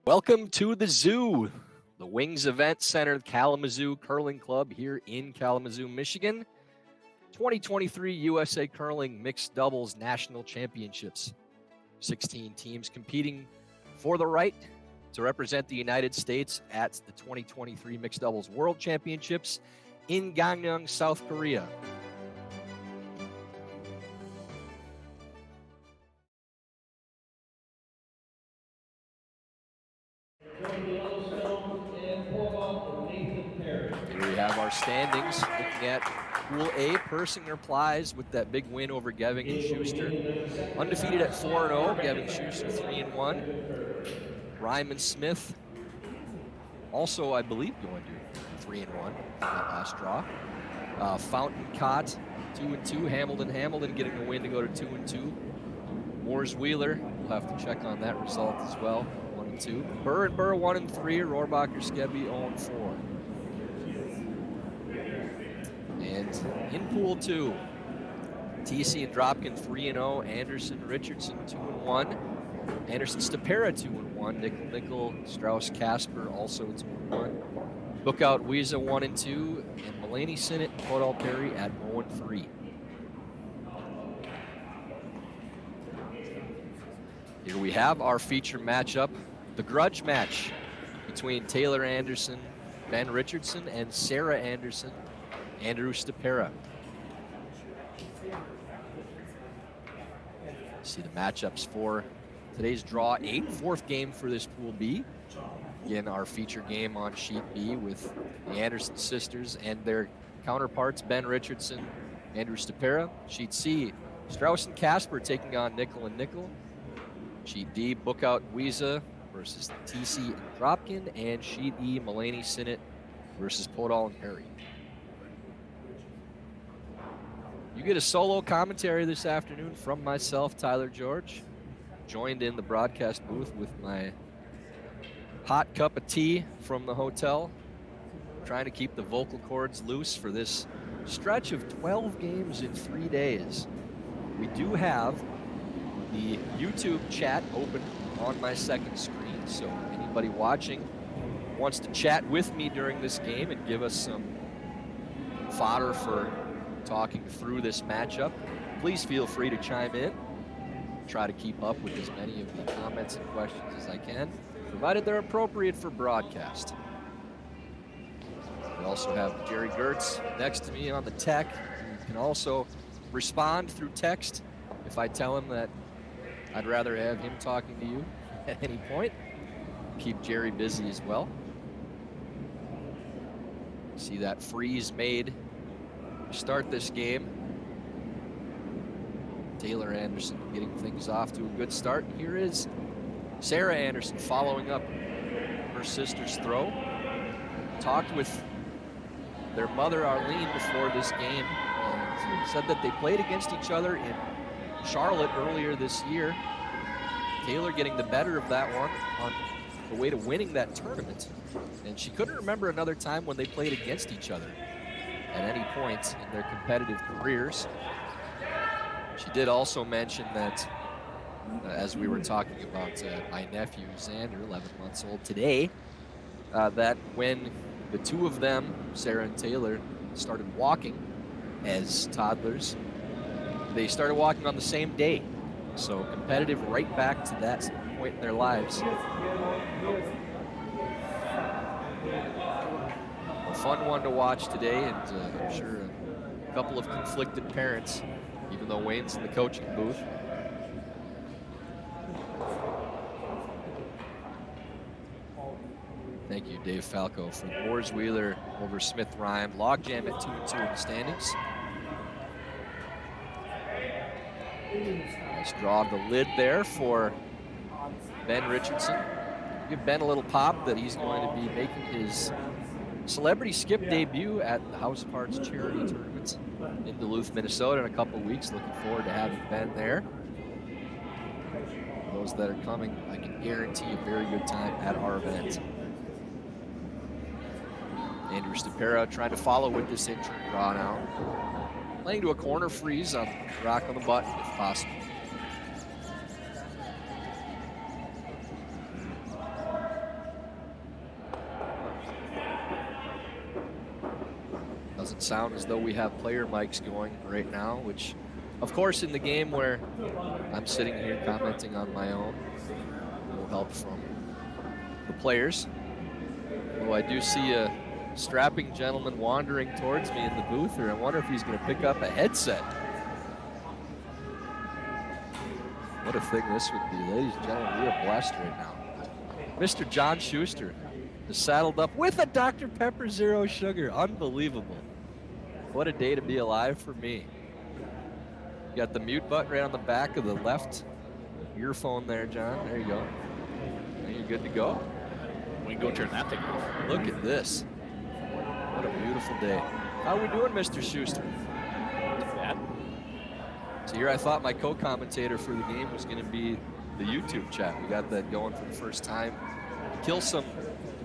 Welcome to the Zoo, the Wings Event Center, Kalamazoo Curling Club here in Kalamazoo, Michigan. 2023 USA Curling Mixed Doubles National Championships. 16 teams competing for the right to represent the United States at the 2023 Mixed Doubles World Championships in Gangneung, South Korea. Here we have our standings. Looking at Pool A, Persinger Plies with that big win over Geving and Schuster. Undefeated at 4-0, Geving Schuster 3-1. Ryman Smith also, I believe, going to 3-1 that last draw. Fountain Cott 2-2. Hamilton getting the win to go to 2-2. Moores Wheeler, we'll have to check on that result as well. 1-2. Burr 1-3. Rohrbacher Skebby 0-4. And in Pool 2, TC and Dropkin 3-0. Anderson Richardson 2-1. Anderson Stopera 2-1. Nickel Strauss Casper also 2-1. Bookout Wiesa 1-2. And Mulaney Sinnott and Podal Perry at 0-3. Here we have our feature matchup, the grudge match between Taylor Anderson, Ben Richardson, and Sarah Anderson, Andrew Stopera. See the matchups for today's draw 8, fourth game for this Pool B. Again, our feature game on Sheet B with the Anderson sisters and their counterparts, Ben Richardson, Andrew Stopera. Sheet C, Strauss and Casper taking on Nickel and Nickel. Sheet D, Bookout Wiesa versus TC and Dropkin. And Sheet E, Mulaney Sinnott versus Podal and Perry. You get a solo commentary this afternoon from myself, Tyler George. Joined in the broadcast booth with my hot cup of tea from the hotel. Trying to keep the vocal cords loose for this stretch of 12 games in 3 days. We do have the YouTube chat open on my second screen, so anybody watching wants to chat with me during this game and give us some fodder for talking through this matchup, please feel free to chime in. Try to keep up with as many of the comments and questions as I can, provided they're appropriate for broadcast. We also have Jerry Gertz next to me on the tech. You can also respond through text if I tell him that I'd rather have him talking to you at any point. Keep Jerry busy as well. See that freeze made to start this game. Taylor Anderson getting things off to a good start. Here is Sarah Anderson following up her sister's throw. Talked with their mother Arlene before this game and said that they played against each other in Charlotte earlier this year. Taylor getting the better of that one on the way to winning that tournament. And she couldn't remember another time when they played against each other at any point in their competitive careers. She did also mention that, as we were talking about my nephew, Xander, 11 months old today, that when the two of them, Sarah and Taylor, started walking as toddlers, they started walking on the same day. So competitive right back to that point in their lives. A fun one to watch today, and I'm sure a couple of conflicted parents, even though Wayne's in the coaching booth. Thank you, Dave Falco, for Moores Wheeler over Smith Rhyme. Logjam at 2-2 in the standings. Nice draw of the lid there for Ben Richardson. Give Ben a little pop that he's going to be making his celebrity skip debut at the House Parts Charity Tournament in Duluth, Minnesota in a couple of weeks. Looking forward to having Ben there. Those that are coming, I can guarantee a very good time at our event. Andrew Stopera trying to follow with this interim draw now. Playing to a corner freeze on rock on the button if possible. Doesn't sound as though we have player mics going right now, which, of course, in the game where I'm sitting here commenting on my own, no help from the players. Although I do see a strapping gentleman wandering towards me in the booth here. I wonder if he's going to pick up a headset. What a thing this would be. Ladies and gentlemen, we are blessed right now. Mr. John Schuster is saddled up with a Dr. Pepper Zero Sugar. Unbelievable. What a day to be alive for me. You got the mute button right on the back of the left earphone there, John. There you go. Now you're good to go. We can go turn that thing off. Look at this. What a beautiful day. How are we doing, Mr. Schuster? Bad. So here I thought my co-commentator for the game was going to be the YouTube chat. We got that going for the first time. Kill some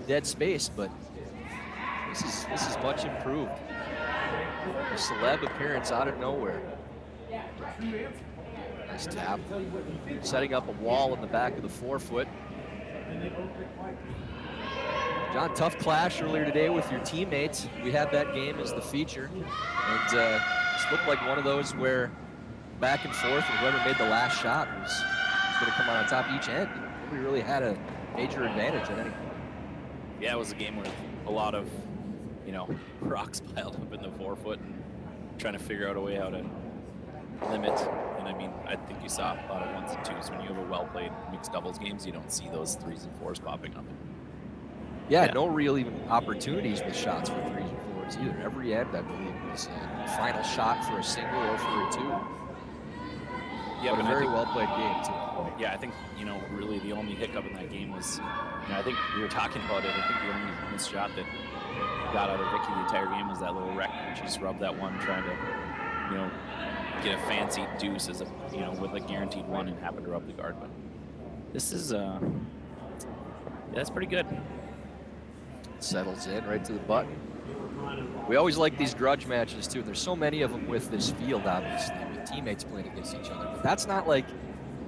dead space, but this is much improved. A celeb appearance out of nowhere. Nice tap. Setting up a wall in the back of the forefoot. John, tough clash earlier today with your teammates. We had that game as the feature. And this looked like one of those where back and forth, and whoever made the last shot was going to come out on top each end. Nobody really had a major advantage at any point. Yeah, it was a game with a lot of, rocks piled up in the forefoot and trying to figure out a way how to limit. And I mean, I think you saw a lot of ones and twos. When you have a well-played mixed doubles games, you don't see those threes and fours popping up. Yeah, no real even opportunities with shots for threes and fours either. Every end, I believe, was a final shot for a single or for a two. Yeah, but a very well-played game, too. Yeah, I think, really the only hiccup in that game was, I think we were talking about it. I think the only missed shot that got out of Vicky the entire game was that little wreck when she just rubbed that one trying to, get a fancy deuce as a, with a guaranteed one and happened to rub the guard. But this is, that's pretty good. Settles in right to the button. We always like these grudge matches too. There's so many of them with this field, obviously, with teammates playing against each other. But that's not like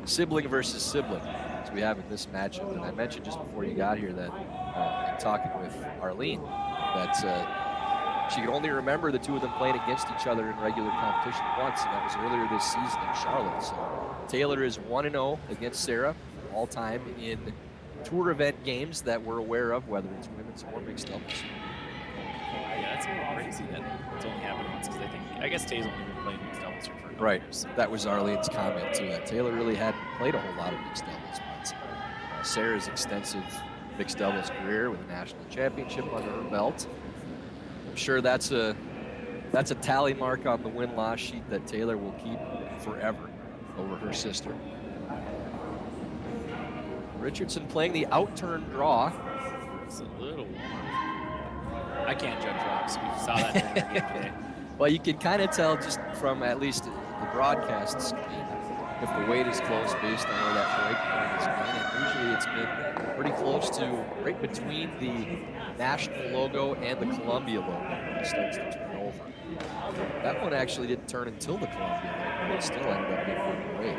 sibling versus sibling as we have in this matchup. And I mentioned just before you got here that in talking with Arlene that she could only remember the two of them playing against each other in regular competition once, and that was earlier this season in Charlotte. So Taylor is 1-0 against Sarah all time in tour event games that we're aware of, whether it's women's or mixed doubles. Yeah, that's a little crazy that it's only happened once, because I guess Tay's only been playing mixed doubles here for right. years. That was Arlene's comment too. That Taylor really hadn't played a whole lot of mixed doubles, but Sarah's extensive mixed doubles career with a national championship under her belt. I'm sure that's a tally mark on the win-loss sheet that Taylor will keep forever over her sister. Richardson playing the out-turn draw. It's a little warm. I can't judge rocks. We saw that during the game today. Well, you can kind of tell just from at least the broadcast screen if the weight is close based on where that break point is going. And usually it's been pretty close to right between the national logo and the Columbia logo when it starts to turn over. That one actually didn't turn until the Columbia logo, but it still ended up being pretty weight.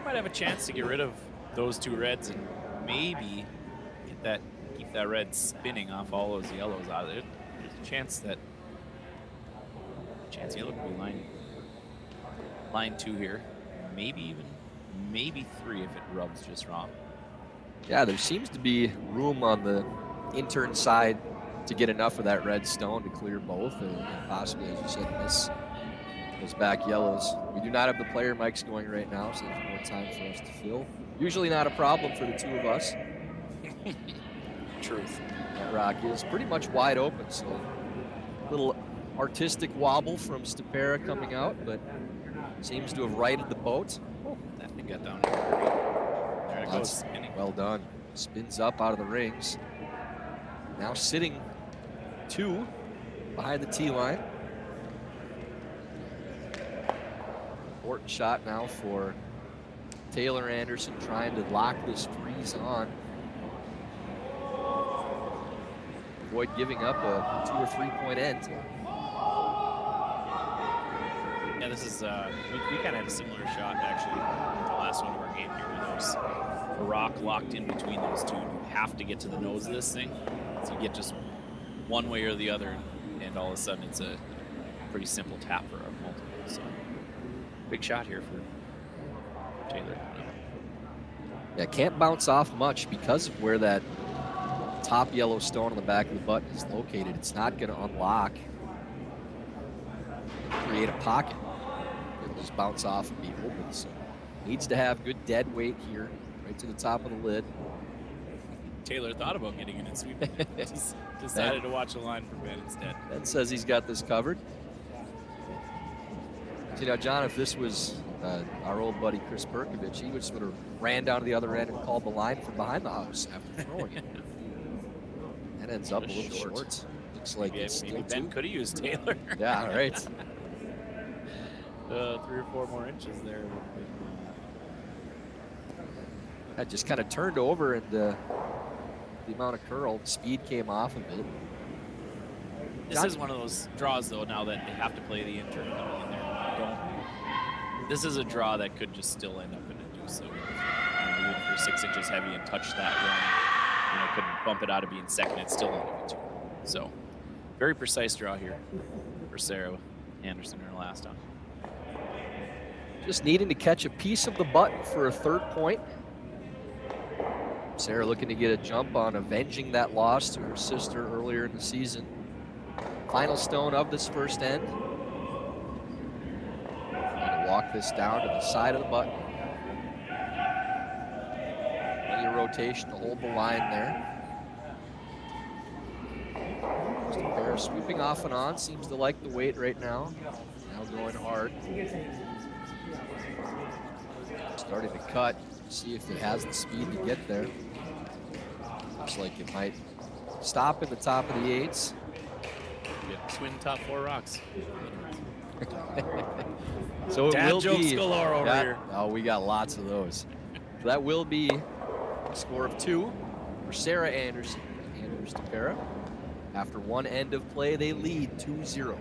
Might have a chance to get rid of those two reds and maybe keep that red spinning off all those yellows out of it. There's a chance yellow could be line 2 here, maybe 3 if it rubs just wrong. Yeah, there seems to be room on the intern side to get enough of that red stone to clear both, and possibly, as you said, miss those back yellows. We do not have the player mics going right now, so there's more time for us to fill. Usually not a problem for the two of us. Truth. That rock is pretty much wide open, so a little artistic wobble from Stopera coming out, but seems to have righted the boat. Oh, that thing got down here. There it goes, spinning. Well done. Spins up out of the rings. Now sitting 2 behind the tee line. Important shot now for Taylor Anderson, trying to lock this freeze on. avoid giving up a 2 or 3 point end. Yeah, this is, we kind of had a similar shot, actually, the last one of our game here, where there's a rock locked in between those two. You have to get to the nose of this thing, so you get just one way or the other, and all of a sudden it's a pretty simple tap for a multiple. So, big shot here for Taylor. Yeah, can't bounce off much because of where that top yellow stone on the back of the button is located. It's not going to unlock, create a pocket. It'll just bounce off and be open. So needs to have good dead weight here, right to the top of the lid. Taylor thought about getting it and sweeping it. Just decided to watch the line for Ben instead. Ben says he's got this covered. So, you know, John, if this was our old buddy Chris Perkovich, he would sort of ran down to the other end and called the line from behind the house after throwing it. That ends up a little short. Looks like maybe, it's still maybe Ben could have used Taylor. Yeah, right. 3 or 4 more inches there. That just kind of turned over, and the amount of curl, speed came off of it. This is one of those draws, though, now that they have to play the intern coming in there. This is a draw that could just still end up in a deuce. So, even if you're 6 inches heavy and touch that run, could bump it out of being second. It's still only 2. So, very precise draw here for Sarah Anderson in her last time. Just needing to catch a piece of the button for a 3rd point. Sarah looking to get a jump on avenging that loss to her sister earlier in the season. Final stone of this first end. Going to walk this down to the side of the button. Plenty of rotation to hold the line there. Stopera sweeping off and on. Seems to like the weight right now. Now going hard. Starting to cut. See if it has the speed to get there. Looks like it might stop in the top of the 8s. Twin top 4 rocks. So it Dad will jokes be galore over here. Oh, we got lots of those. So that will be a score of 2 for Sarah Anderson and Andrew Stopera. After one end of play, they lead 2-0.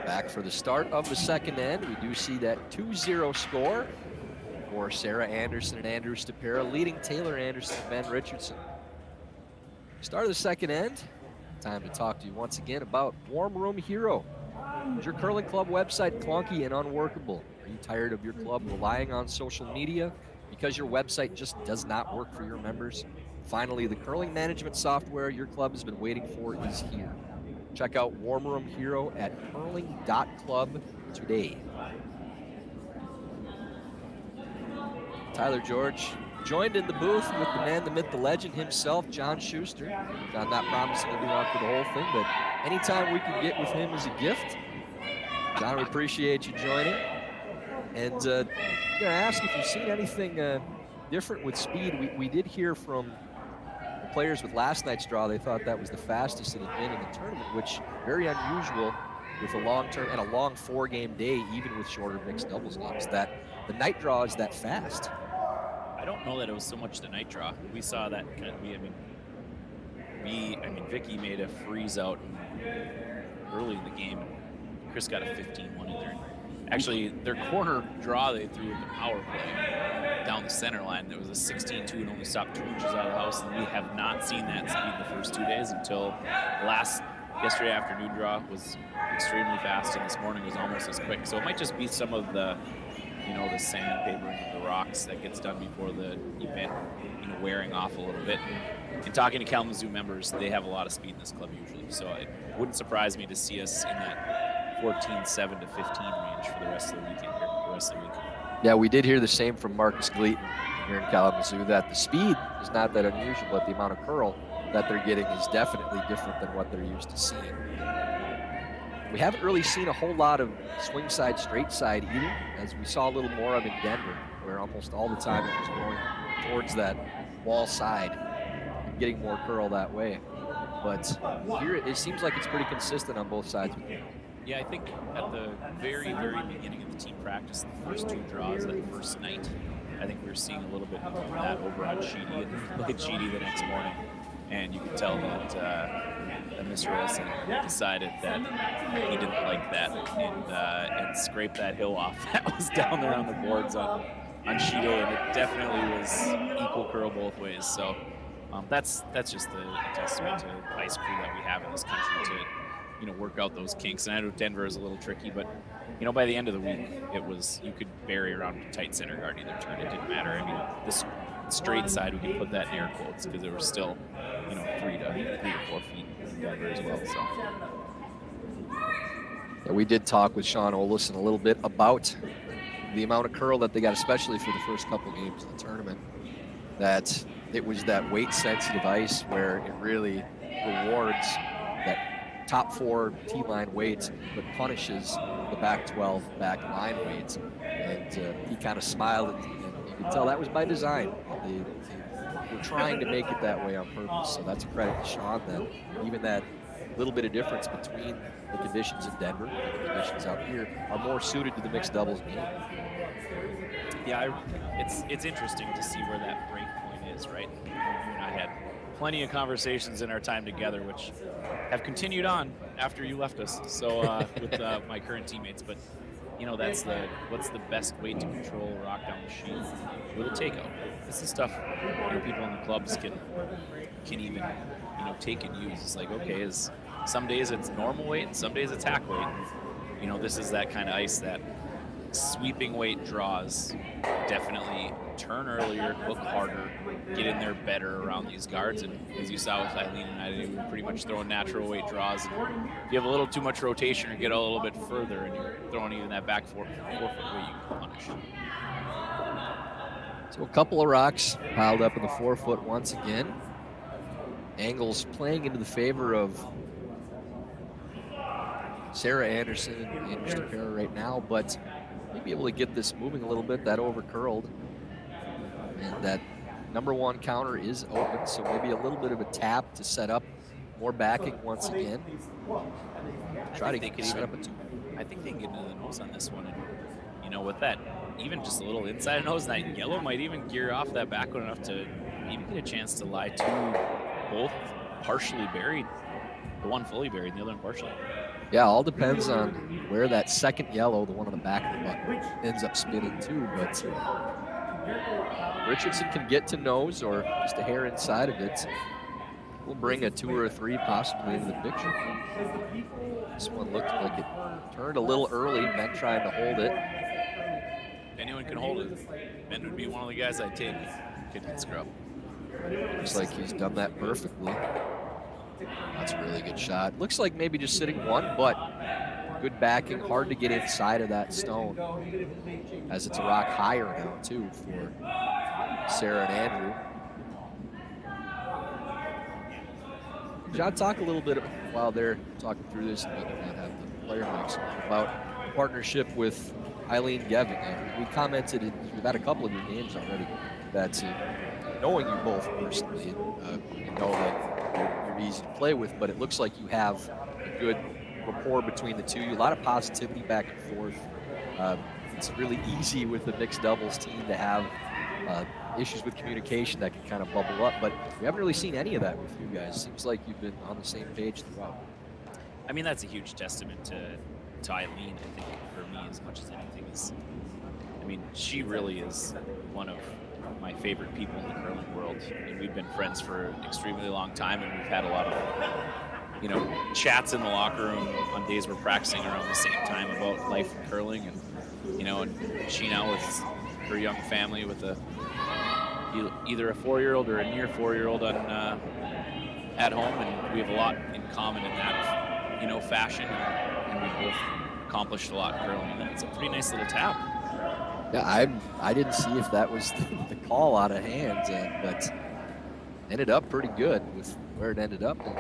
Back for the start of the second end. We do see that 2-0 score for Sarah Anderson and Andrew Stopera, leading Taylor Anderson and Ben Richardson. Start of the second end. Time to talk to you once again about Warm Room Hero. Is your curling club website clunky and unworkable? Are you tired of your club relying on social media because your website just does not work for your members? Finally, the curling management software your club has been waiting for is here. Check out Warm Room Hero at curling.club today. Tyler George joined in the booth with the man, the myth, the legend himself, John Schuster. John not promising to be on for the whole thing, but anytime we can get with him is a gift. John, we appreciate you joining. And I'm going to ask if you've seen anything different with speed. We did hear from the players with last night's draw. They thought that was the fastest it had been in the tournament, which very unusual with a long term and a long 4-game day, even with shorter mixed doubles games, that the night draw is that fast. I don't know that it was so much the night draw. We saw that kind of, Vicky made a freeze out early in the game. Chris got a 15-1 in there. Actually, their corner draw they threw with the power play down the center line. It was a 16-2 and only stopped 2 inches out of the house, and we have not seen that speed the first 2 days until yesterday afternoon draw was extremely fast, and this morning was almost as quick. So it might just be some of the, the sandpapering of the rocks that gets done before the event, wearing off a little bit. And talking to Kalamazoo members, they have a lot of speed in this club usually. So it wouldn't surprise me to see us in that 14-7 to 15 range for the rest of the weekend here, the rest of the week. Yeah, we did hear the same from Marcus Gleaton here in Kalamazoo, that the speed is not that unusual, but the amount of curl that they're getting is definitely different than what they're used to seeing. We haven't really seen a whole lot of swing side, straight side either, as we saw a little more of in Denver, where almost all the time it was going towards that wall side and getting more curl that way. But here it seems like it's pretty consistent on both sides. Yeah, I think at the very, very beginning of the team practice, the first 2 draws that first night, I think we were seeing a little bit of that over on Sheedy, and look at Sheedy the next morning, and you could tell that Mr. Wilson decided that he didn't like that and scraped that hill off that was down there on the boards on Sheedy, and it definitely was equal curl both ways. So that's just a testament to the ice crew that we have in this country to work out those kinks. And I know Denver is a little tricky, but by the end of the week, you could bury around a tight center guard either turn. It didn't matter. I mean, this straight side, we could put that in air quotes because there was still 3 to 4 feet in Denver as well. So yeah, we did talk with Sean Olison a little bit about the amount of curl that they got, especially for the first couple games of the tournament, that it was that weight sensitive ice where it really rewards that top 4 T-line weights, but punishes the back 12 back line weights. And he kind of smiled, and you could tell that was by design. They were trying to make it that way on purpose. So that's a credit to Sean, that even that little bit of difference between the conditions in Denver and the conditions out here are more suited to the mixed doubles game. Yeah, it's interesting to see where that break point is, right? You and I had plenty of conversations in our time together, which have continued on after you left us. So with my current teammates, but that's what's the best way to control rock down the sheet with a takeout. This is stuff people in the clubs can even take and use. It's like, okay, is some days it's normal weight and some days it's hack weight. This is that kind of ice that sweeping weight draws definitely turn earlier, look harder, get in there better around these guards. And as you saw with Eileen and I, we were pretty much throwing natural weight draws. And if you have a little too much rotation or get a little bit further and you're throwing even that back 4 foot weight, you can punish. So a couple of rocks piled up in the 4 foot once again. Angles playing into the favor of Sarah Anderson and Stopera right now, but may be able to get this moving a little bit. That over curled, and that number 1 counter is open, so maybe a little bit of a tap to set up more backing once again. Try to set up a 2. I think they can get into the nose on this one, and with that, even just a little inside nose, that yellow might even gear off that back one enough to even get a chance to lie 2 both partially buried, the one fully buried and the other one partially. Yeah, all depends on where that second yellow, the one on the back of the butt, ends up spinning too. But Richardson can get to nose or just a hair inside of it. We'll bring a 2 or a 3 possibly into the picture. This one looked like it turned a little early, Ben trying to hold it. Anyone can hold it. Ben would be one of the guys I'd take. Kid can scrub. Looks like he's done that perfectly. That's a really good shot. Looks like maybe just sitting 1, but good backing. Hard to get inside of that stone, as it's a rock higher now too for Sarah and Andrew. John, talk a little bit while they're talking through this, and we can have the player mics about the partnership with Eileen Geving. We commented, we've had a couple of your games already, that knowing you both personally, you know that you're easy to play with, but it looks like you have a good rapport between the two. A lot of positivity back and forth. It's really easy with the mixed doubles team to have issues with communication that can kind of bubble up, but we haven't really seen any of that with you guys. Seems like you've been on the same page throughout. I mean, that's a huge testament to Eileen, I think, for me, as much as anything is. I mean, she really is one of my favorite people in the curling world. And we've been friends for an extremely long time, and we've had a lot of, chats in the locker room on days we're practicing around the same time about life in curling. And, and she now with her young family with either a 4-year-old or a near 4-year-old at home, and we have a lot in common in that, fashion, and we both accomplished a lot in curling, and it's a pretty nice little tap. Yeah, I didn't see if that was the call out of hands, but ended up pretty good with where it ended up. And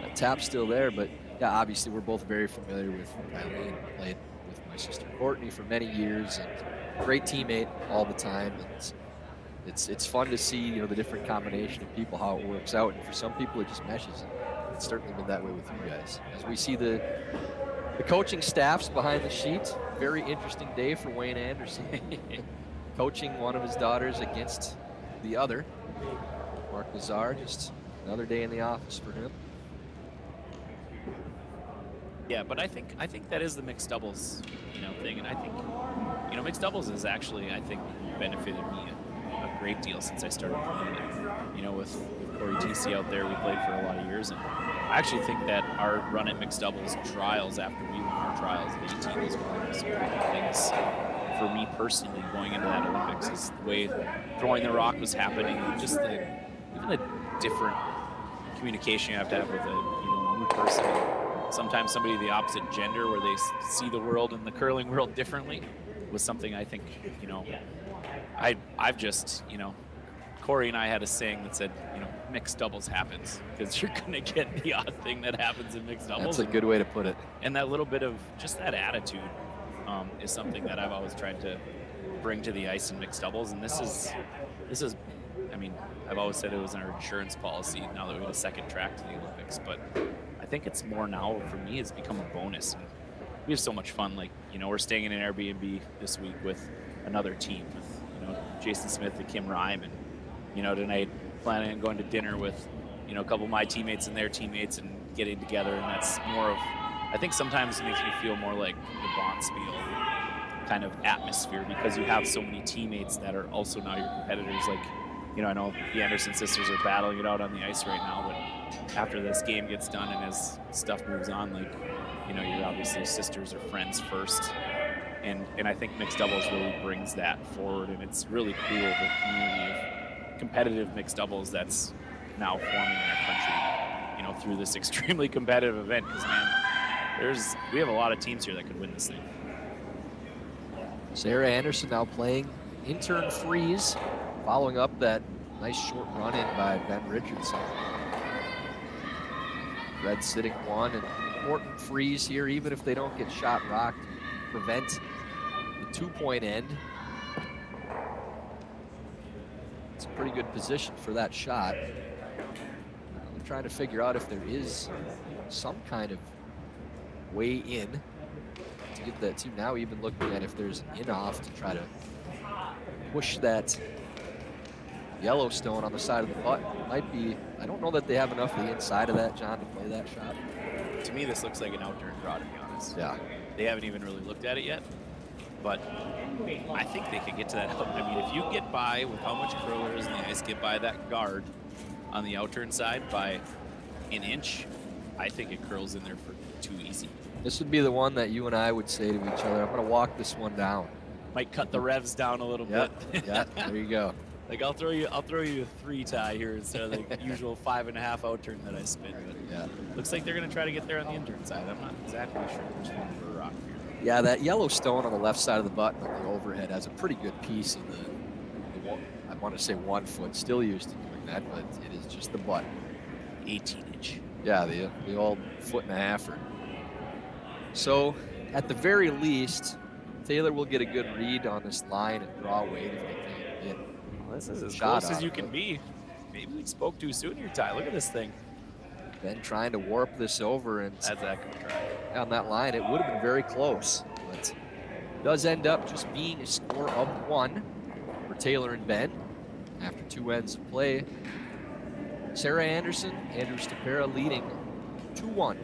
that tap's still there, but yeah, obviously we're both very familiar with Eileen. Played with my sister Courtney for many years, and great teammate all the time. And it's fun to see the different combination of people, how it works out, and for some people it just meshes. It's certainly been that way with you guys. As we see the coaching staffs behind the sheet, very interesting day for Wayne Anderson. Coaching one of his daughters against the other. Mark Lazar, just another day in the office for him. Yeah, but I think that is the mixed doubles, thing, and I think, mixed doubles has actually, I think, benefited me a great deal since I started playing it. With Corey TC out there, we played for a lot of years, and I actually think that our run at mixed doubles trials after we won our trials at 18 was one of the most important things for me personally going into that Olympics, is the way throwing the rock was happening, and just even the different communication you have to have with a new person. Sometimes somebody of the opposite gender, where they see the world and the curling world differently, was something I think, I've just, Corey and I had a saying that said, mixed doubles happens, because you're going to get the odd thing that happens in mixed doubles. That's a good way to put it. And that little bit of just that attitude is something that I've always tried to bring to the ice in mixed doubles. And this is, I mean, I've always said it was our insurance policy now that we had a second track to the Olympics, but I think it's more now for me, it's become a bonus. And we have so much fun. Like, we're staying in an Airbnb this week with another team with, Jason Smith and Kim Rhyme, and, tonight planning on going to dinner with, a couple of my teammates and their teammates and getting together. And that's more of, I think sometimes it makes me feel more like the Bonspiel kind of atmosphere, because you have so many teammates that are also now your competitors. Like, I know the Anderson sisters are battling it out on the ice right now, but after this game gets done and as stuff moves on, like, you're obviously sisters or friends first. And I think mixed doubles really brings that forward, and it's really cool, the community of competitive mixed doubles that's now forming in our country, through this extremely competitive event. Because, man, we have a lot of teams here that could win this thing. Sarah Anderson now playing intern freeze, following up that nice short run in by Ben Richardson. Red sitting one, and important freeze here, even if they don't get shot rocked, prevent the 2-point end. It's a pretty good position for that shot. I'm trying to figure out if there is some kind of way in to get that team. Now even looking at if there's an in-off to try to push that Yellowstone on the side of the butt. Might be, I don't know that they have enough of the inside of that, John, to play that shot. To me, this looks like an outturn draw, to be honest. Yeah. They haven't even really looked at it yet, but I think they could get to that. I mean, if you get by with how much curlers in the ice get by that guard on the outturn side by an inch, I think it curls in there for too easy. This would be the one that you and I would say to each other, I'm going to walk this one down. Might cut the revs down a little bit. Yeah, there you go. Like, I'll throw you a 3 tie here instead of the usual 5.5 outturn that I spin. But yeah, looks like they're going to try to get there on the intern side. I'm not exactly sure which one for a rock here. Yeah, that Yellowstone on the left side of the button on the overhead has a pretty good piece in the I want to say 1 foot. Still used to doing that, but it is just the button. 18-inch. Yeah, the old 1.5. So, at the very least, Taylor will get a good read on this line and draw weight if they can't get. Well, this is as close as you can be. Maybe we spoke too soon here, Ty. Look at this thing. Ben trying to warp this over, and that's that good try. On that line, it would have been very close, but does end up just being a score of 1 for Taylor and Ben after 2 ends of play. Sarah Anderson, Andrew Stopera leading 2-1.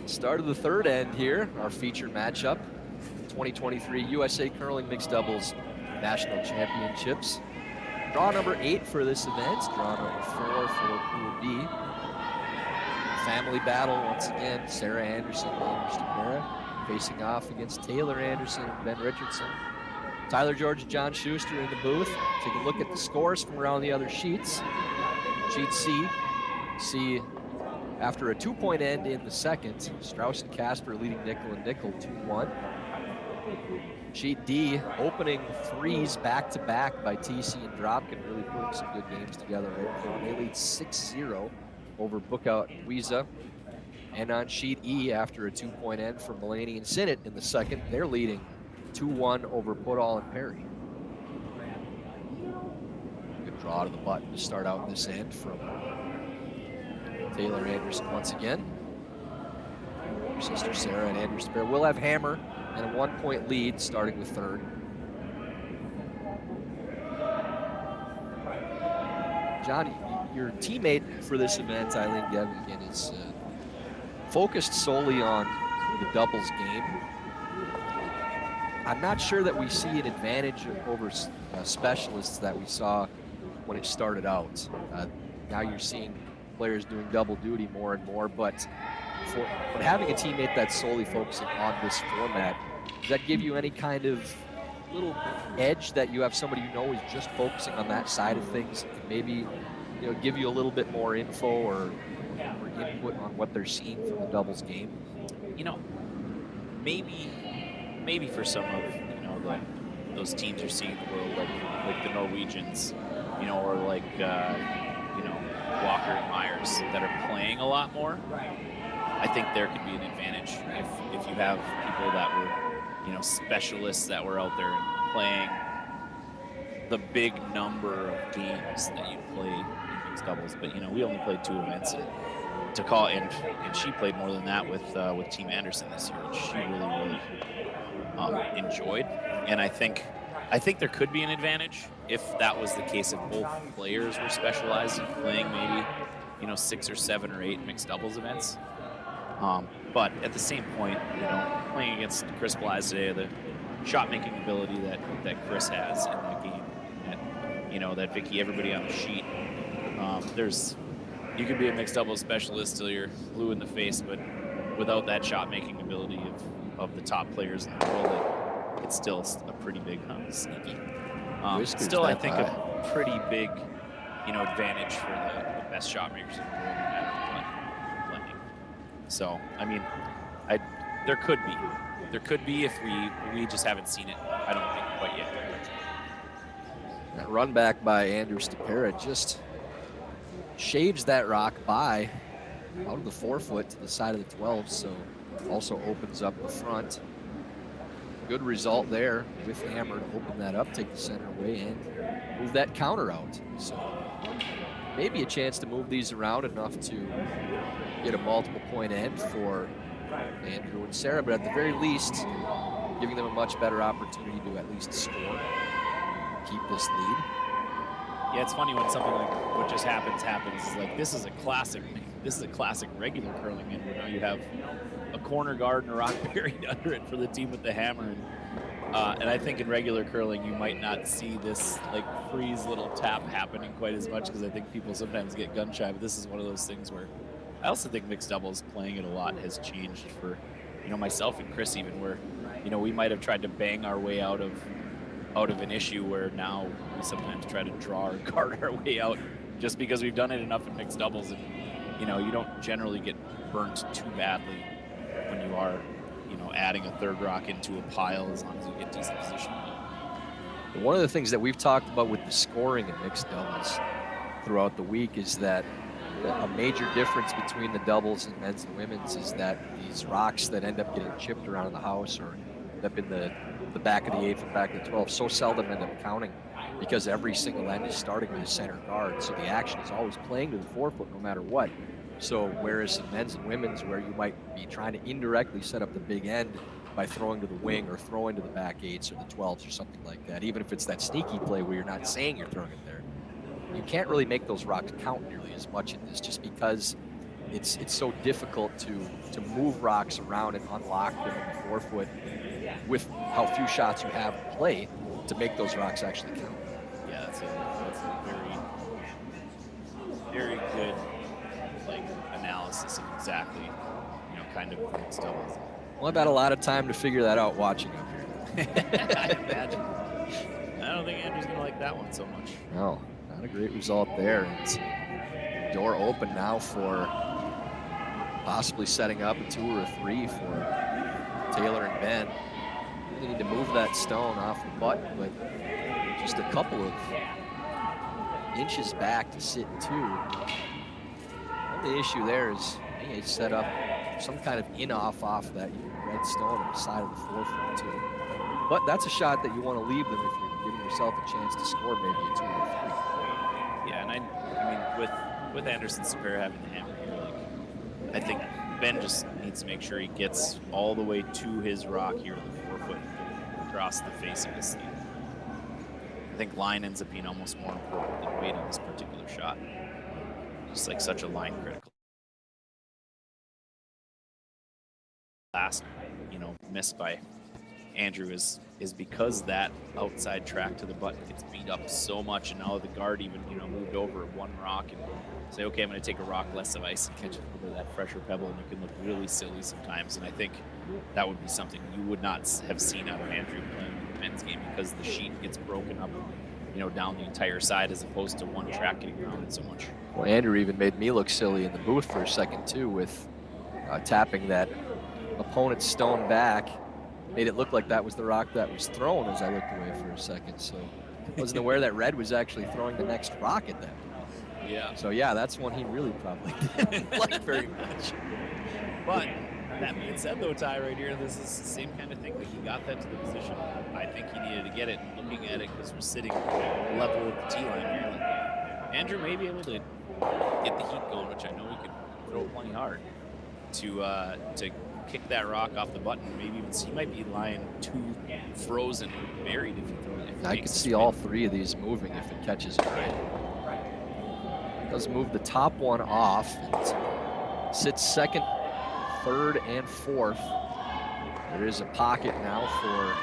Start of the third end here, our featured matchup, 2023 USA Curling Mixed Doubles National Championships. Draw number 8 for this event, draw number 4 for Pool B. Family battle once again, Sarah Anderson and Andrew Stopera facing off against Taylor Anderson and Ben Richardson. Tyler George and John Schuster in the booth. Take a look at the scores from around the other sheets. Sheet C, after a 2-point end in the second, Strauss and Casper leading nickel and nickel 2-1. Sheet D, opening threes back-to-back by TC and Dropkin, really putting some good games together right there. They lead 6-0 over Bookout and Wiesa. And on Sheet E, after a 2-point end for Mulaney and Sinnott in the second, they're leading 2-1 over Putall and Perry. Good draw to the button to start out this end from Taylor Anderson once again. Her sister Sarah and Andrew Stopera will have hammer and a 1-point lead starting the third. John, your teammate for this event, Eileen Gevigan, is focused solely on the doubles game. I'm not sure that we see an advantage over specialists that we saw when it started out. Now you're seeing players doing double duty more and more, but having a teammate that's solely focusing on this format, does that give you any kind of little edge that you have somebody you know is just focusing on that side of things, and maybe give you a little bit more info or input on what they're seeing from the doubles game? Maybe for some of those teams you're seeing in the world, like the Norwegians, or like Walker and Myers that are playing a lot more. I think there could be an advantage if you have people that were specialists that were out there and playing the big number of games that you play in mixed doubles. But we only played 2 events, and she played more than that with Team Anderson this year, which she really enjoyed. And I think there could be an advantage if that was the case, if both players were specialized in playing maybe 6 or 7 or 8 mixed doubles events. But at the same point, playing against Chris Blythe today, the shot-making ability that Chris has in that game, that Vicky, everybody on the sheet, you could be a mixed doubles specialist till you're blue in the face, but without that shot-making ability of the top players in the world, it's still a pretty big sneaky. Still, I think a pretty big, advantage for the best shot makers in the world playing. So, there could be if we just haven't seen it. I don't think quite yet. That run back by Andrew Stopera just shaves that rock by out of the 4-foot to the side of the 12, so also opens up the front. Good result there with hammer to open that up, take the center away, and move that counter out. So maybe a chance to move these around enough to get a multiple point end for Andrew and Sarah, but at the very least, giving them a much better opportunity to at least score, keep this lead. Yeah, it's funny when something like what just happens. It's like this is a classic regular curling end. You have a corner guard and a rock buried under it for the team with the hammer, and I think in regular curling you might not see this freeze little tap happening quite as much, because I think people sometimes get gun shy. But this is one of those things where I also think mixed doubles playing it a lot has changed for myself and Chris, even where we might have tried to bang our way out of an issue, where now we sometimes try to draw or guard our way out, just because we've done it enough in mixed doubles, and you don't generally get burnt too badly when you are adding a third rock into a pile, as long as you get decent position. One of the things that we've talked about with the scoring in mixed doubles throughout the week is that a major difference between the doubles and men's and women's is that these rocks that end up getting chipped around the house or end up in the back of the 8 or back of the 12 so seldom end up counting, because every single end is starting with a center guard, so the action is always playing to the 4-foot no matter what. So whereas in men's and women's, where you might be trying to indirectly set up the big end by throwing to the wing or throwing to the back 8s or the 12s or something like that. Even if it's that sneaky play where you're not saying you're throwing it there, you can't really make those rocks count nearly as much in this, just because it's so difficult to move rocks around and unlock them in the forefoot with how few shots you have in play to make those rocks actually count. Yeah, that's a very, very good analysis of exactly, kind of mixed doubles. Well, I've had a lot of time to figure that out watching up here. I imagine. I don't think Andrew's going to like that one so much. No, not a great result there. It's door open now for possibly setting up a 2 or a 3 for Taylor and Ben. They need to move that stone off the butt, but just a couple of inches back to sit 2. The issue there is they set up some kind of in-off off that red stone on the side of the forefoot too. But that's a shot that you want to leave them if you're giving yourself a chance to score maybe a 2 or a 3. Yeah, and I mean with Anderson Stopera having the hammer here, I think Ben just needs to make sure he gets all the way to his rock here to the forefoot across the face of his sleeve. I think line ends up being almost more important than weight on this particular shot. Just like such a line critical. Last, missed by Andrew is because that outside track to the button gets beat up so much, and now the guard even moved over one rock and say, okay, I'm going to take a rock less of ice and catch a little bit of that fresher pebble, and you can look really silly sometimes. And I think that would be something you would not have seen out of Andrew playing in the men's game, because the sheet gets broken up down the entire side as opposed to one track getting rounded so much. Well, Andrew even made me look silly in the booth for a second too, with tapping that opponent's stone back. Made it look like that was the rock that was thrown as I looked away for a second. So I wasn't aware that Red was actually throwing the next rock at that point. Yeah. So yeah, that's one he really probably didn't like very much. But that being said, though, Ty, right here, this is the same kind of thing. Like, he got that to the position I think he needed to get it. And looking at it, because we're sitting level with the T line here, like, Andrew may be able to get the heat going, which I know he could throw plenty hard to kick that rock off the button. Maybe even he might be lying too frozen, buried if he throws it. I could see all 3 of these moving if it catches it right. It does move the top one off and sits second, third, and fourth. There is a pocket now for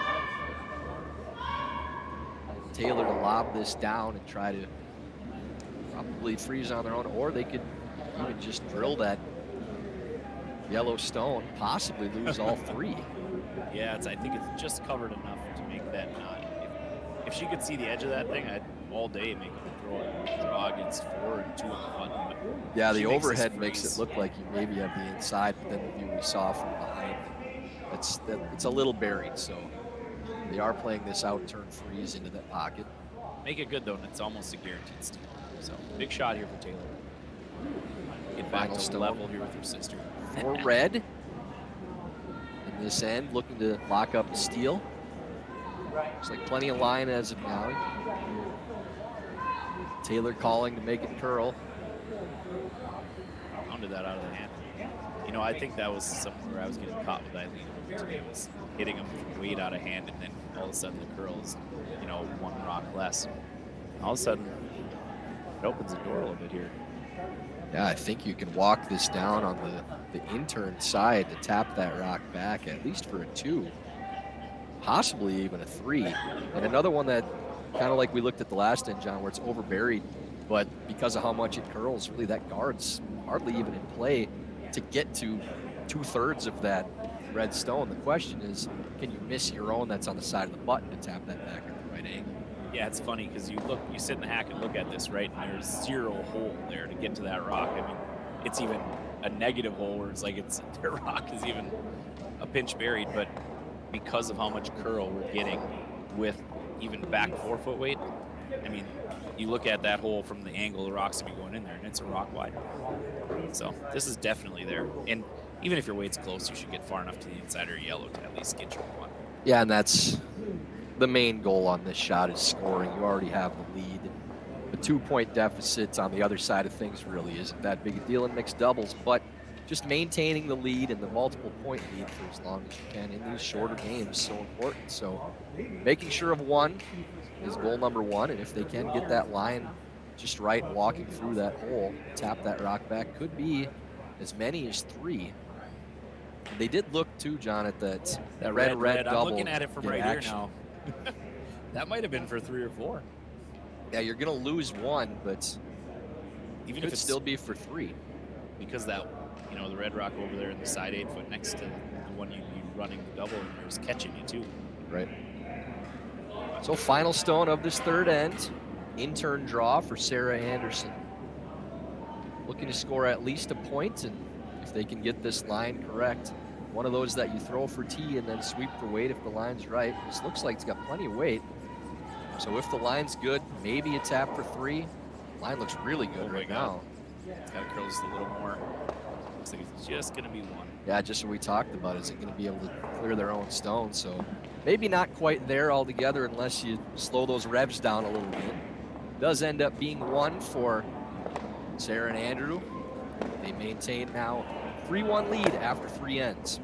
Taylor to lob this down and try to probably freeze on their own, or they could even just drill that yellow stone, possibly lose all 3. Yeah, I think it's just covered enough to make that not. If she could see the edge of that thing, I'd all day make a draw against 4 and 2 on the button. But yeah, the overhead makes it look like you maybe have the inside, but then the view we saw from behind, it's a little buried. So they are playing this out turn freeze into that pocket. Make it good though, and it's almost a guaranteed steal. So big shot here for Taylor. Get back to level here with her sister. For Red in this end, looking to lock up the steal. Looks like plenty of line as of now. Taylor calling to make it curl. Pounded that out of the hand. I think that was something where I was getting caught with Eileen today, was hitting him weight out of hand, and then all of a sudden the curls, one rock less. All of a sudden, it opens the door a little bit here. Yeah, I think you can walk this down on the intern side to tap that rock back, at least for a 2, possibly even a 3. And another one that, kind of like we looked at the last end, John, where it's overburied, but because of how much it curls, really that guard's hardly even in play to get to 2/3 of that red stone. The question is, can you miss your own that's on the side of the button to tap that back at the right angle? Yeah, it's funny because you sit in the hack and look at this, right? And there's 0 hole there to get to that rock. I mean, it's even a negative hole where it's like the rock is even a pinch buried, but because of how much curl we're getting with even back forefoot weight, I mean, you look at that hole from the angle the rock's gonna be going in there, and it's a rock wide. So this is definitely there. And even if your weight's close, you should get far enough to the inside or yellow to at least get your one. Yeah, and that's the main goal on this shot is scoring. You already have the lead. The 2-point deficit on the other side of things really isn't that big a deal in mixed doubles, but just maintaining the lead and the multiple point lead for as long as you can in these shorter games is so important. So making sure of one is goal number one, and if they can get that line just right, walking through that hole, tap that rock back, could be as many as 3. And they did look too, John, at that red double. I'm looking at it from right here now. That might have been for 3 or 4. Yeah, you're going to lose 1, but even it if could still be for 3. Because that, the red rock over there in the side 8-foot next to the one you'd be running the double, and there's catching you too. Right. So final stone of this third end, in-turn draw for Sarah Anderson. Looking to score at least a point, and if they can get this line correct, one of those that you throw for tee and then sweep for weight if the line's right. This looks like it's got plenty of weight. So if the line's good, maybe a tap for 3. Line looks really good right now. It's got to curl just a little more. Looks like it's just going to be 1. Yeah, just what we talked about. Is it going to be able to clear their own stone? So maybe not quite there altogether unless you slow those revs down a little bit. Does end up being 1 for Sarah and Andrew. They maintain now 3-1 lead after 3 ends.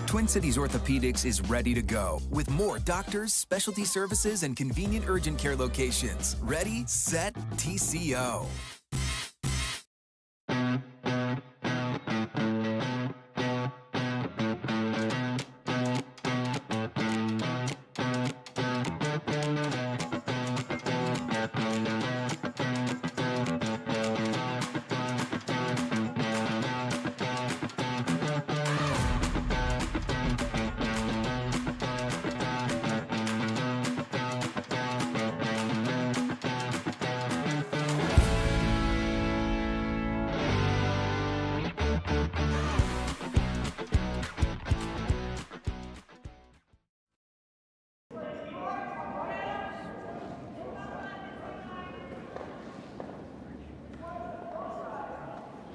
Twin Cities Orthopedics is ready to go with more doctors, specialty services, and convenient urgent care locations. Ready, set, TCO.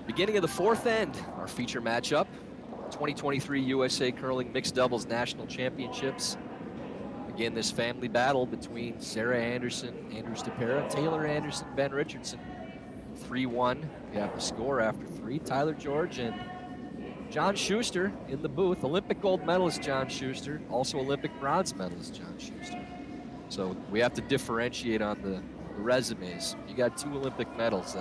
Beginning of the fourth end, our feature matchup, 2023 USA Curling Mixed Doubles National Championships. Again, this family battle between Sarah Anderson, Andrew Stopera, Taylor Anderson, Ben Richardson. 3-1, we have the score after 3. Tyler George and John Schuster in the booth. Olympic gold medalist John Schuster, also Olympic bronze medalist John Schuster. So we have to differentiate on the resumes. You got 2 Olympic medals,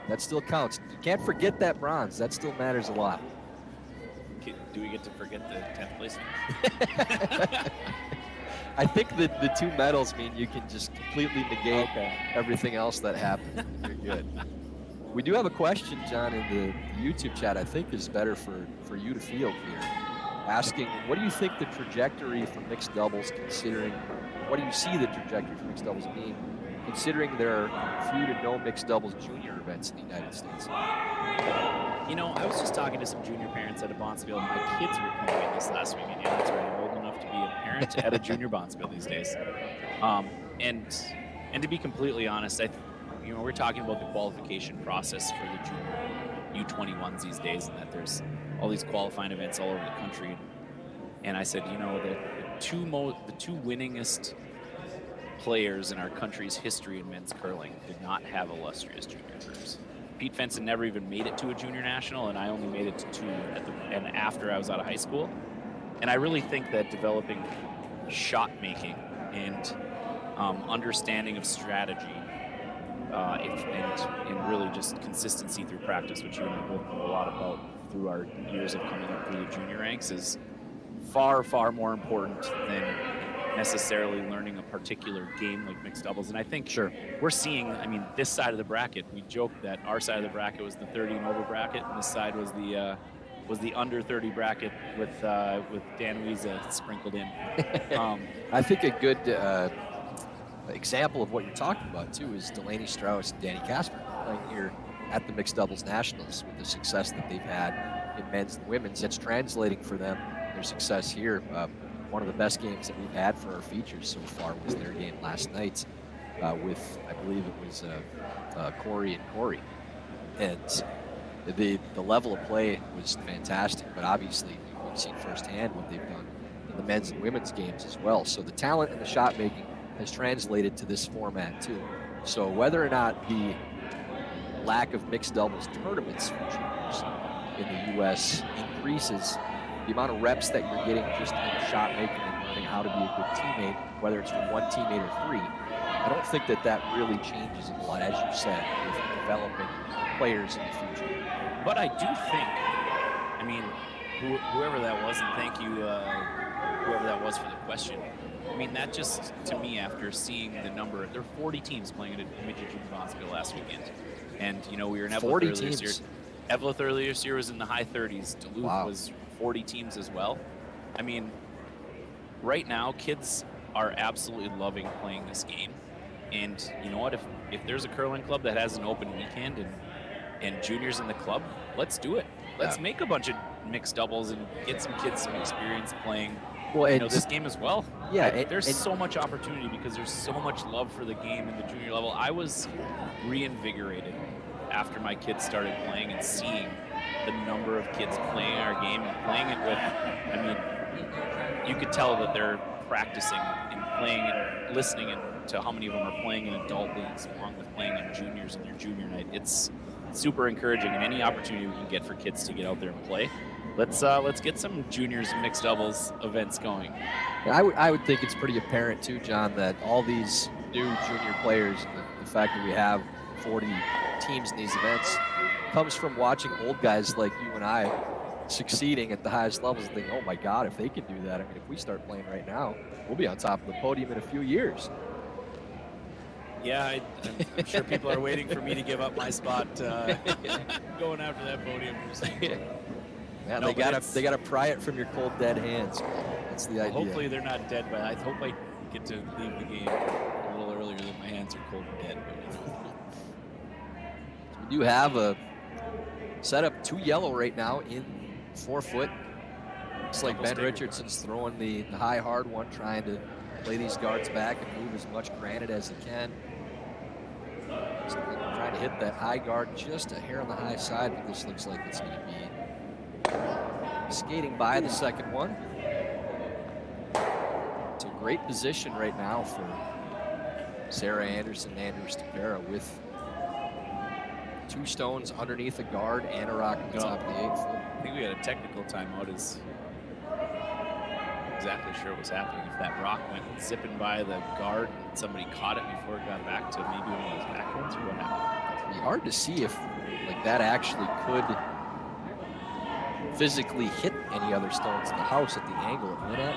that still counts. You can't forget that bronze. That still matters a lot. Do we get to forget the 10th place? I think that the 2 medals mean you can just completely negate everything else that happened. You're good. We do have a question, John, in the YouTube chat I think is better for you to field here. Asking, what do you think the trajectory for mixed doubles, considering, what do you see the trajectory for mixed doubles being, considering there are few to no mixed doubles junior events in the United States? I was just talking to some junior parents at a Bonspiel. My kids were playing this last weekend. Yeah, that's right. I'm old enough to be a parent at a junior Bonspiel these days. And to be completely honest, we're talking about the qualification process for the junior U21s these days, and that there's all these qualifying events all over the country. And I said, the two winningest players in our country's history in men's curling did not have illustrious junior careers. Pete Fenson never even made it to a junior national, and I only made it to 2 and after I was out of high school. And I really think that developing shot making and understanding of strategy and really just consistency through practice, which you and I both know a lot about through our years of coming up through the junior ranks, is far, far more important than necessarily learning a particular game like mixed doubles. And I think we're seeing, this side of the bracket, we joked that our side of the bracket was the 30 and over bracket, and this side was the under 30 bracket with Dan Wiesa sprinkled in. I think a good example of what you're talking about too is Delaney Strauss and Danny Casper playing here at the Mixed Doubles Nationals with the success that they've had in men's and women's. It's translating for them, their success here. One of the best games that we've had for our features so far was their game last night with, I believe it was Corey and Corey. And the level of play was fantastic, but obviously we've seen firsthand what they've done in the men's and women's games as well. So the talent and the shot making has translated to this format too. So whether or not the lack of mixed doubles tournaments for juniors in the U.S. increases the amount of reps that you're getting just in shot making and learning how to be a good teammate, whether it's from one teammate or three, I don't think that really changes a lot, as you said, with developing players in the future. But I do think, I mean, whoever that was, and thank you, whoever that was for the question. I mean, that just, to me, after seeing the number, there were 40 teams playing at Midget Junior Bonsville last weekend. And, you know, we were in Evelyn earlier this year. Evelyn earlier this year was in the high 30s. Duluth was 40 teams as well. I mean, right now, kids are absolutely loving playing this game. And you know what? If there's a curling club that has an open weekend and juniors in the club, let's do it. Let's make a bunch of mixed doubles and get some kids some experience playing this game as well. Yeah, there's so much opportunity because there's so much love for the game in the junior level. I was reinvigorated after my kids started playing and seeing the number of kids playing our game and playing it with, I mean, you could tell that they're practicing and playing and listening to how many of them are playing in adult leagues along with playing in juniors in their junior night. It's super encouraging, and any opportunity we can get for kids to get out there and play, let's get some juniors mixed doubles events going. I would think it's pretty apparent too, John, that all these new junior players, the fact that we have 40 teams in these events, comes from watching old guys like you and I succeeding at the highest levels and think, oh my God, if they can do that, I mean, if we start playing right now, we'll be on top of the podium in a few years. Yeah, I'm sure people are waiting for me to give up my spot going after that podium. Yeah, no, they gotta pry it from your cold, dead hands. That's the idea. Hopefully they're not dead, but I hope I get to leave the game a little earlier than my hands are cold and dead. We do have a setup 2 yellow right now in 4 foot. Looks like Ben Richardson's throwing the high hard one, trying to play these guards back and move as much granite as he can. Just trying to hit that high guard just a hair on the high side, but this looks like it's going to be skating by the second one. It's a great position right now for Sarah Anderson and Andrew Stopera with 2 stones underneath a guard and a rock on the top of the 8 foot. I think we had a technical timeout. Is exactly sure what was happening. If that rock went zipping by the guard and somebody caught it before it got back to maybe one of those back ones, or what happened? It'd be hard to see if like that actually could physically hit any other stones in the house at the angle it went at.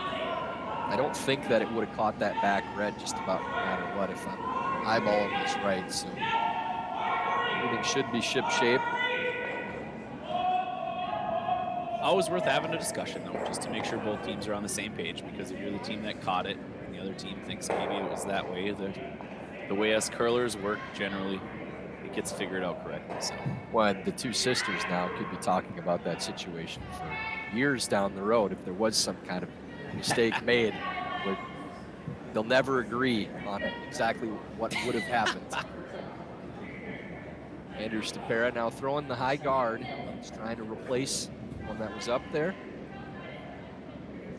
I don't think that it would have caught that back red just about no matter what if I'm eyeballing this right. So everything should be ship shape. Always worth having a discussion though, just to make sure both teams are on the same page, because if you're the team that caught it and the other team thinks maybe it was that way, the way us curlers work generally, it gets figured out correctly. So well, the 2 sisters now could be talking about that situation for years down the road if there was some kind of mistake made where they'll never agree on exactly what would have happened. Andrew Stopera now throwing the high guard. He's trying to replace one that was up there.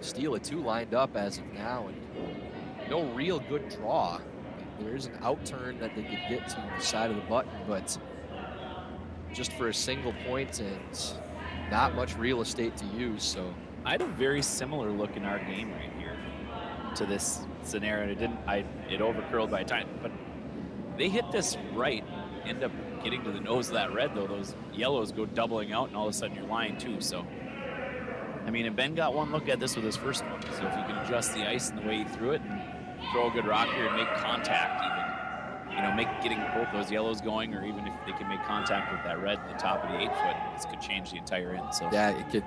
Steal of 2 lined up as of now, and no real good draw. There is an out turn that they could get to the side of the button, but just for a single point and not much real estate to use. So I had a very similar look in our game right here to this scenario. It overcurled by a time, but they hit this right, end up getting to the nose of that red though. Those yellows go doubling out and all of a sudden you're lying too. So I mean, and Ben got one look at this with his first one. So if you can adjust the ice and the way he threw it and throw a good rock here and make contact even, you know, getting both those yellows going, or even if they can make contact with that red at the top of the 8 foot, this could change the entire end. So yeah, it could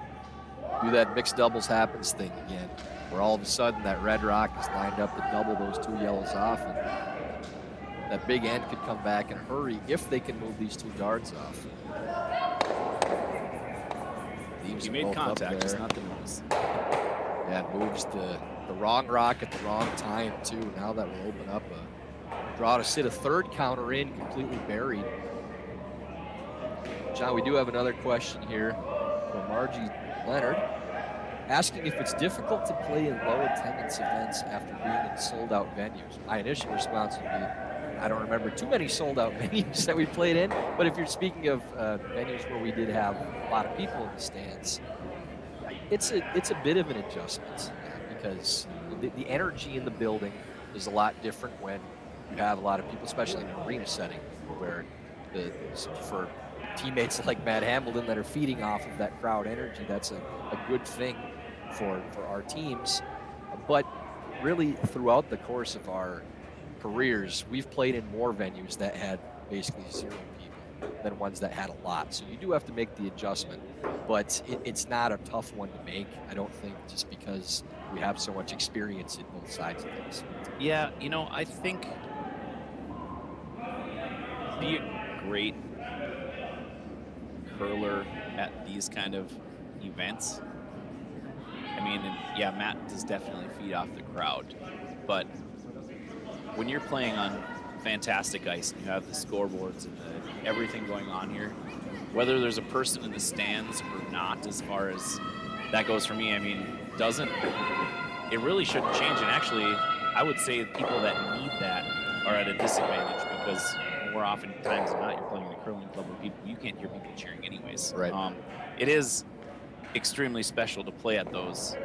do that mixed doubles happens thing again, where all of a sudden that red rock is lined up to double those 2 yellows off, and that big end could come back in a hurry if they can move these 2 guards off. He made contact, it's not the nose. Yeah, it moves the wrong rock at the wrong time too. Now that will open up a Draw to sit a third counter in, completely buried. John, we do have another question here from Margie Leonard, asking if it's difficult to play in low attendance events after being in sold out venues. My initial response would be, I don't remember too many sold out venues that we played in, but if you're speaking of venues where we did have a lot of people in the stands, it's a bit of an adjustment because the energy in the building is a lot different when you have a lot of people, especially in an arena setting where for teammates like Matt Hamilton that are feeding off of that crowd energy, that's a good thing for our teams. But really throughout the course of our careers, we've played in more venues that had basically 0 people than ones that had a lot. So you do have to make the adjustment, but it's not a tough one to make, I don't think, just because we have so much experience in both sides of things. Yeah, you know, I think be a great curler at these kind of events. I mean, yeah, Matt does definitely feed off the crowd, but when you're playing on fantastic ice, you have the scoreboards and everything going on here, whether there's a person in the stands or not, as far as that goes for me, I mean, it really shouldn't change. And actually, I would say people that need that are at a disadvantage because more often times than not, you're playing in a curling club where you can't hear people cheering anyways. Right. It is extremely special to play at those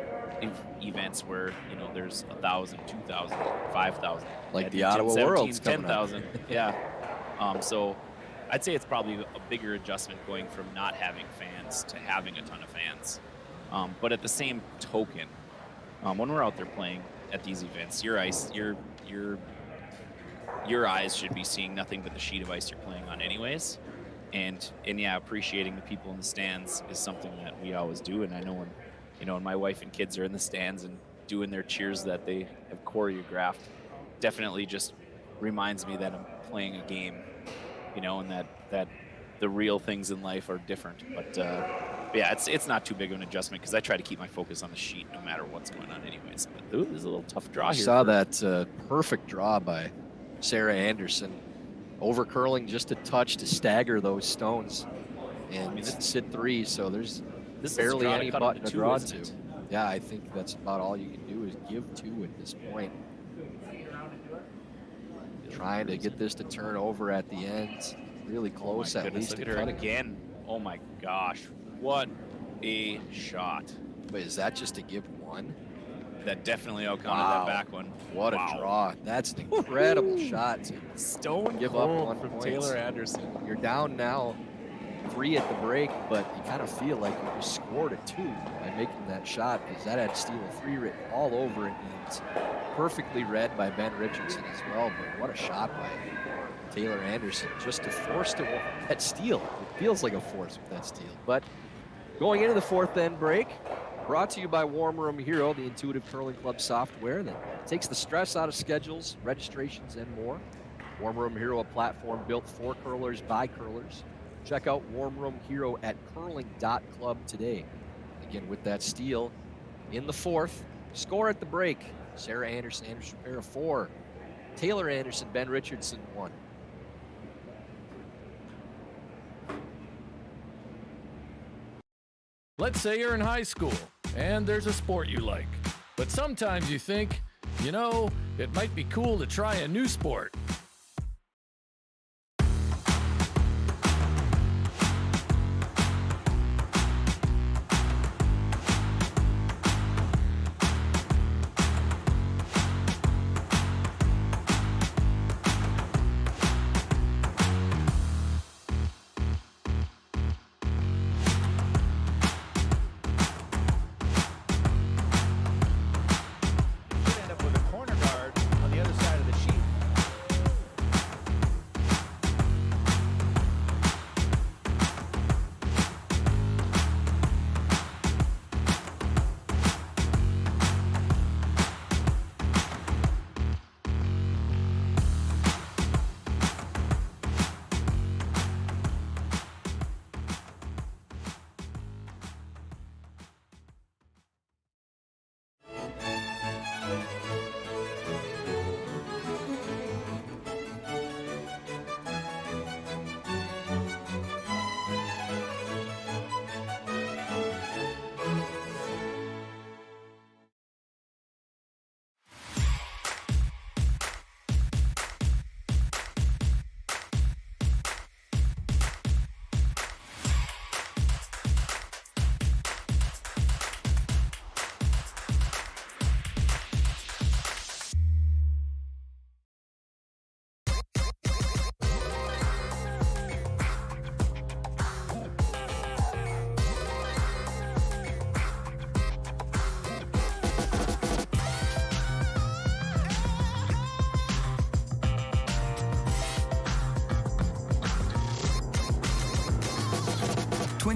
events where, you know, there's 1,000, 2,000, 5,000. Like the Ottawa World's 10,000. Yeah. So I'd say it's probably a bigger adjustment going from not having fans to having a ton of fans. But at the same token, when we're out there playing at these events, your eyes should be seeing nothing but the sheet of ice you're playing on anyways. And yeah, appreciating the people in the stands is something that we always do. And I know when my wife and kids are in the stands and doing their cheers that they have choreographed, definitely just reminds me that I'm playing a game, you know, and that the real things in life are different. But yeah, it's not too big of an adjustment because I try to keep my focus on the sheet no matter what's going on anyways. But this is a little tough draw here. Saw that perfect draw by Sarah Anderson, over curling just a touch to stagger those stones, and sit 3. So there's barely any button to draw to. Yeah, I think that's about all you can do is give 2 at this point. Trying to get this to turn over at the end. Really close, at least. Look at her again. Oh my gosh, what a shot! But is that just to give 1? That definitely outcounted that back one. What a draw. That's an incredible shot to stone give up 1 from point. Taylor Anderson. You're down now 3 at the break, but you kind of feel like you just scored a 2 by making that shot, because that had Steal a 3 written all over it, and perfectly read by Ben Richardson as well. But what a shot by Taylor Anderson, just to force that steal. It feels like a force with that steal. But going into the 4th end break, brought to you by Warm Room Hero, the intuitive curling club software that takes the stress out of schedules, registrations, and more. Warm Room Hero, a platform built for curlers by curlers. Check out Warm Room Hero at curling.club today. Again, with that steal in the 4th, score at the break. Sarah Anderson, Anderson Stopera 4. Taylor Anderson, Ben Richardson 1. Let's say you're in high school and there's a sport you like, but sometimes you think, you know, it might be cool to try a new sport.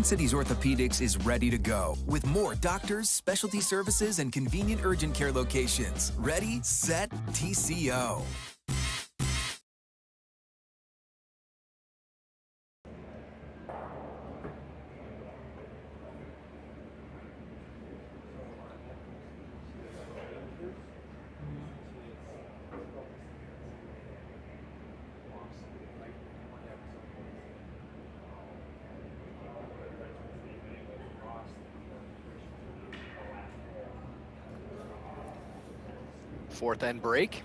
Twin Cities Orthopedics is ready to go with more doctors, specialty services, and convenient urgent care locations. Ready, set, TCO. Fourth end break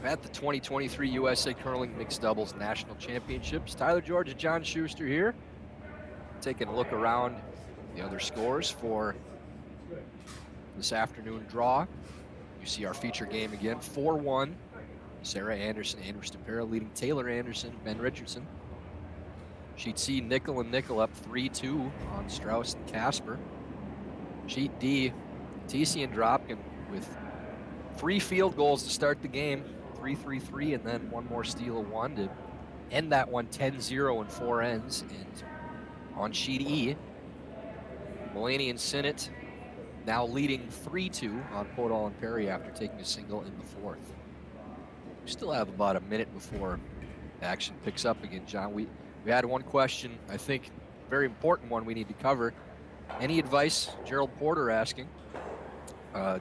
at the 2023 USA Curling Mixed Doubles National Championships. Tyler George and John Schuster here, taking a look around the other scores for this afternoon draw. You see our feature game again, 4-1. Sarah Anderson, Andrew Stopera leading Taylor Anderson, Ben Richardson. Sheet C, Nickel and Nickel up 3-2 on Strauss and Casper. Sheet D, TC and Dropkin with 3 field goals to start the game, 3-3-3, and then one more steal of 1 to end that one 10-0 in 4 ends. And on sheet E, Mulaney and Sinnott now leading 3-2 on Podol and Perry after taking a single in the 4th. We still have about a minute before action picks up again, John. We had one question, I think, very important one we need to cover. Any advice, Gerald Porter asking,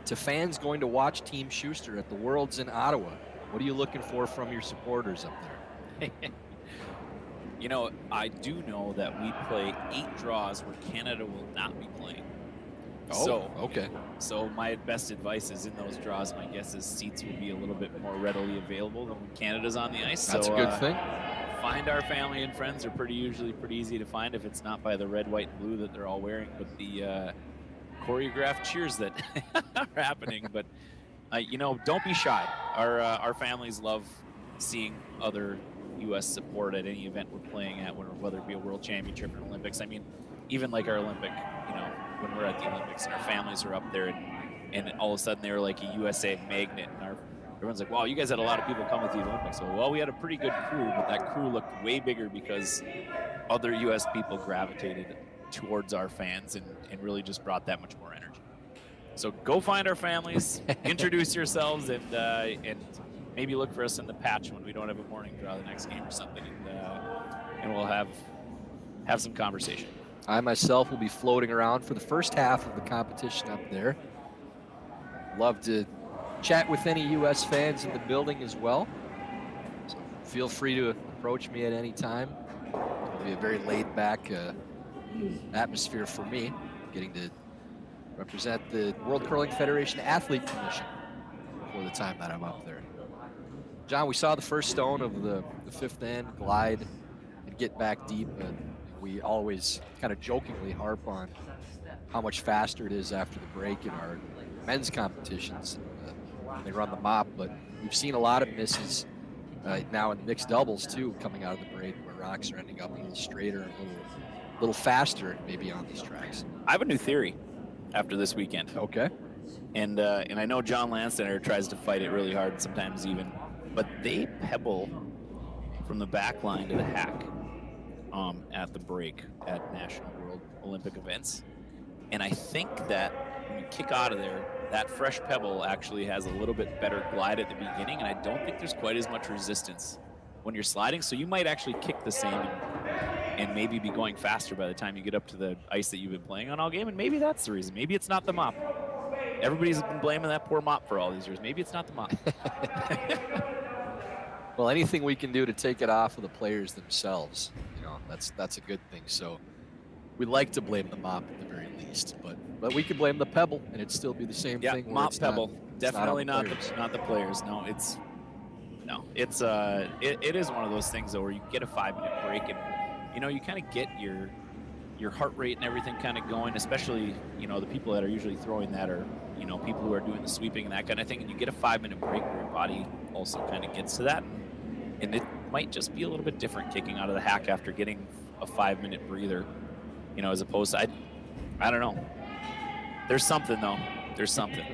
to fans going to watch Team Schuster at the Worlds in Ottawa? What are you looking for from your supporters up there? You know, I do know that we play 8 draws where Canada will not be playing. Oh, so, okay. So my best advice is in those draws, my guess is seats will be a little bit more readily available than when Canada's on the ice. That's so, a good thing. Find our family and friends are usually pretty easy to find if it's not by the red, white, and blue that they're all wearing, but the choreographed cheers that are happening. But you know, don't be shy. Our families love seeing other U.S. support at any event we're playing at, whether it be a World Championship or Olympics. I mean, even like our Olympic, you know, when we're at the Olympics and our families are up there, and all of a sudden they were like a USA magnet, and everyone's like, wow, you guys had a lot of people come with the Olympics. So, well, we had a pretty good crew, but that crew looked way bigger because other U.S. people gravitated towards our fans and really just brought that much more energy. So go find our families, introduce yourselves, and maybe look for us in the patch when we don't have a morning draw the next game or something, and we'll have some conversation. I myself will be floating around for the first half of the competition up there. Love to chat with any U.S. fans in the building as well. So feel free to approach me at any time. It'll be a very laid-back atmosphere for me, getting to represent the World Curling Federation Athlete Commission for the time that I'm up there. John, we saw the first stone of the fifth end glide and get back deep, and we always kind of jokingly harp on how much faster it is after the break in our men's competitions. They run the mop, but we've seen a lot of misses now in mixed doubles too, coming out of the break, where rocks are ending up a little straighter and a little faster maybe on these tracks. I have a new theory after this weekend. Okay. And I know John Landsteiner tries to fight it really hard sometimes even, but they pebble from the back line to the hack at the break at National World Olympic events. And I think that when you kick out of there, that fresh pebble actually has a little bit better glide at the beginning, and I don't think there's quite as much resistance when you're sliding. So you might actually kick the same and maybe be going faster by the time you get up to the ice that you've been playing on all game, and maybe that's the reason. Maybe it's not the mop. Everybody's been blaming that poor mop for all these years. Maybe it's not the mop. Well, anything we can do to take it off of the players themselves, you know, that's a good thing. So we'd like to blame the mop at the very least, but we could blame the pebble and it'd still be the same thing. Yeah, mop, pebble, definitely not the players. No, it is one of those things though where you get a 5-minute break and you know you kind of get your heart rate and everything kind of going, especially you know the people that are usually throwing that are you know people who are doing the sweeping and that kind of thing, and you get a 5-minute break where your body also kind of gets to that, and it might just be a little bit different kicking out of the hack after getting a 5-minute breather, you know, as opposed to I don't know. There's something though. There's something.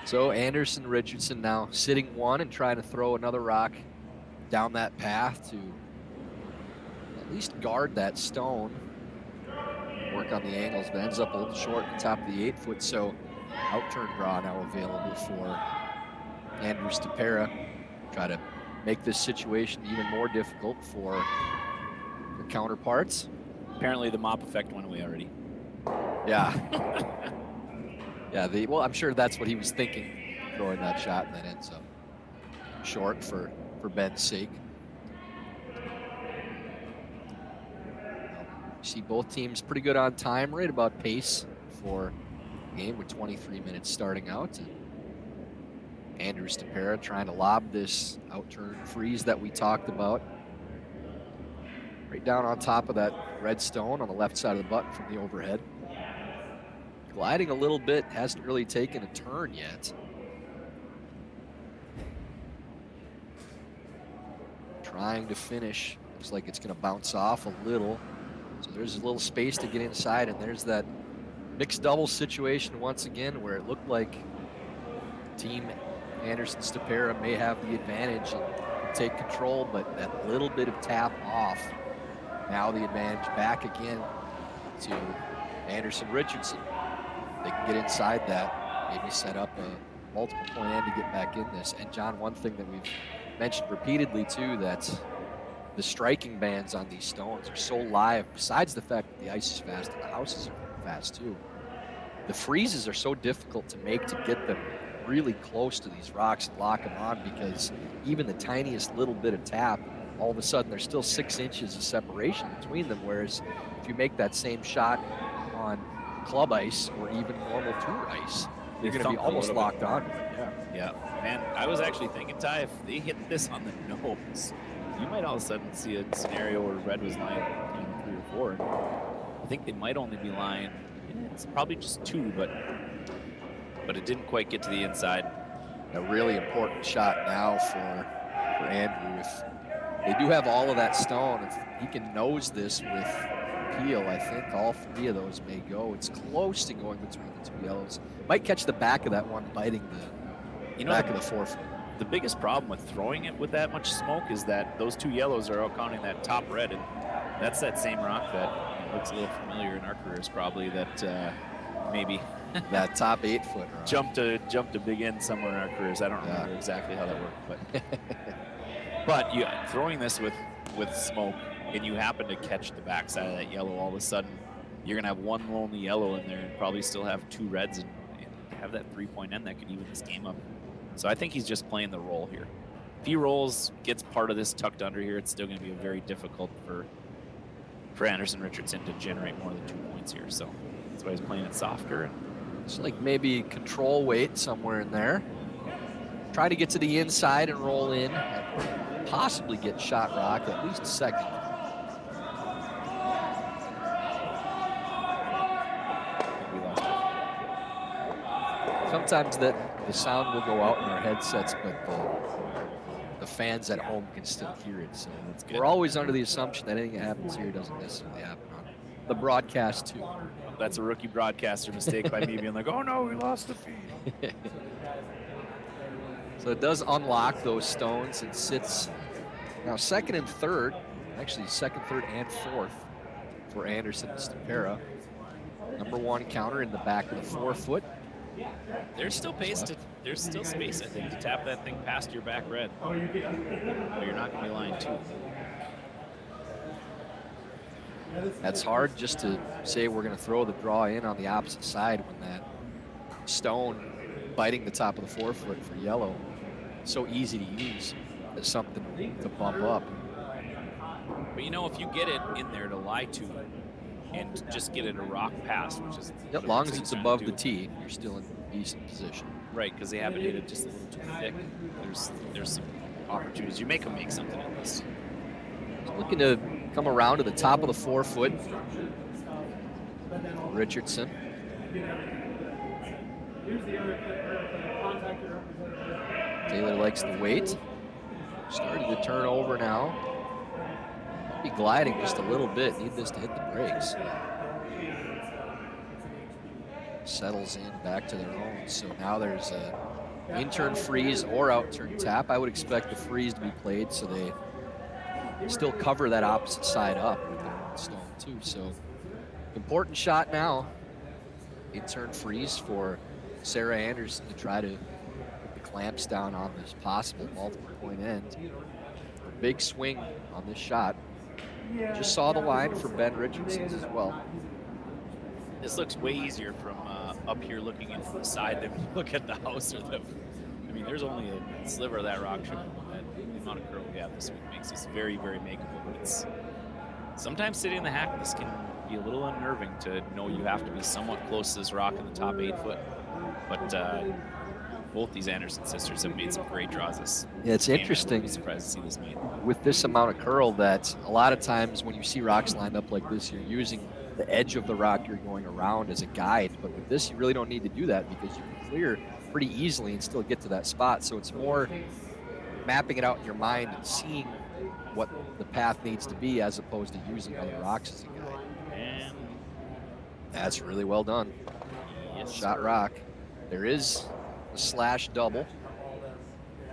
So Anderson, Richardson now sitting one and trying to throw another rock down that path to at least guard that stone. Work on the angles, but ends up a little short at the top of the 8-foot, so out-turn draw now available for Andrew Stopera. Try to make this situation even more difficult for the counterparts. Apparently the mop effect went away already. Yeah. Yeah, well, I'm sure that's what he was thinking, throwing that shot, and that ends up short for Ben's sake. See both teams pretty good on time, right about pace for the game with 23 minutes starting out. And Andrew Stopera trying to lob this out-turn freeze that we talked about. Right down on top of that red stone on the left side of the button from the overhead. Gliding a little bit, hasn't really taken a turn yet. Trying to finish, looks like it's gonna bounce off a little. So there's a little space to get inside, and there's that mixed doubles situation once again where it looked like team Anderson Stopera may have the advantage and take control, but that little bit of tap off. Now the advantage back again to Anderson Richardson. They can get inside that, maybe set up a multiple point end to get back in this. And John, one thing that we've mentioned repeatedly too, that the striking bands on these stones are so live, besides the fact that the ice is fast and the houses are fast too. The freezes are so difficult to make to get them really close to these rocks and lock them on, because even the tiniest little bit of tap, all of a sudden there's still 6 inches of separation between them, whereas if you make that same shot on club ice or even normal tour ice, you're going to be almost locked on. Yeah. Man, I was actually thinking, Ty, if they hit this on the nose, you might all of a sudden see a scenario where red was lying 3 or 4. I think they might only be lying, it's probably just 2, but it didn't quite get to the inside. A really important shot now for Andrew. If they do have all of that stone, if he can nose this with Peel, I think all 3 of those may go. It's close to going between the 2 yellows. Might catch the back of that one, biting the back of the 4-foot. The biggest problem with throwing it with that much smoke is that those 2 yellows are out counting that top red, and that's that same rock that looks a little familiar in our careers probably, that maybe that top 8-foot rock. jumped a big end somewhere in our careers. I don't remember exactly how that worked, but you throwing this with smoke and you happen to catch the backside of that yellow, all of a sudden you're gonna have 1 lonely yellow in there and probably still have 2 reds and have that 3-point end that could even this game up. So I think he's just playing the role here. If he rolls, gets part of this tucked under here, it's still going to be very difficult for Anderson Richardson to generate more than 2 points here. So that's why he's playing it softer. It's like maybe control weight somewhere in there. Try to get to the inside and roll in, and possibly get shot rock at least a second. Sometimes the sound will go out in our headsets, but the fans at home can still hear it. So that's good. We're always under the assumption that anything that happens here doesn't necessarily happen on the broadcast too. That's a rookie broadcaster mistake by me being like, oh no, we lost the feed. So it does unlock those stones and sits now second and third, actually second, third, and fourth for Anderson and Stopera. Number 1 counter in the back of the 4-foot. There's still there's still space, I think, to tap that thing past your back red. But you're not going to be lying too. That's hard just to say we're going to throw the draw in on the opposite side when that stone biting the top of the 4-foot for yellow. So easy to use as something to bump up. But you know, if you get it in there to lie to and just get it a rock pass, which is as long as it's above the tee, you're still in decent position. Right, because they haven't hit it just a little too thick. There's some opportunities. You make them make something of this. Looking to come around to the top of the 4-foot. Richardson. Taylor likes the weight. Starting to turn over now. Be gliding just a little bit. Need this to hit the brakes. Settles in back to their own. So now there's a in-turn freeze or out-turn tap. I would expect the freeze to be played so they still cover that opposite side up with the stone too. So important shot now. In-turn freeze for Sarah Anderson to try to put the clamps down on this possible multiple point end. A big swing on this shot. Just saw the line for Ben Richardson as well. This looks way easier from up here looking in from the side than when you look at the house or the. I mean, there's only a sliver of that rock chip. The amount of curl we have this week makes this very, very makeable. But it's sometimes sitting in the hack, this can be a little unnerving to know you have to be somewhat close to this rock in the top 8 foot. But both these Anderson sisters have made some great draws this. Yeah, it's interesting. I'd be surprised to see this made. With this amount of curl, that a lot of times when you see rocks lined up like this, you're using the edge of the rock you're going around as a guide. But with this, you really don't need to do that because you can clear pretty easily and still get to that spot. So it's more mapping it out in your mind and seeing what the path needs to be as opposed to using other rocks as a guide. And that's really well done. Yes, shot rock. There is a slash double.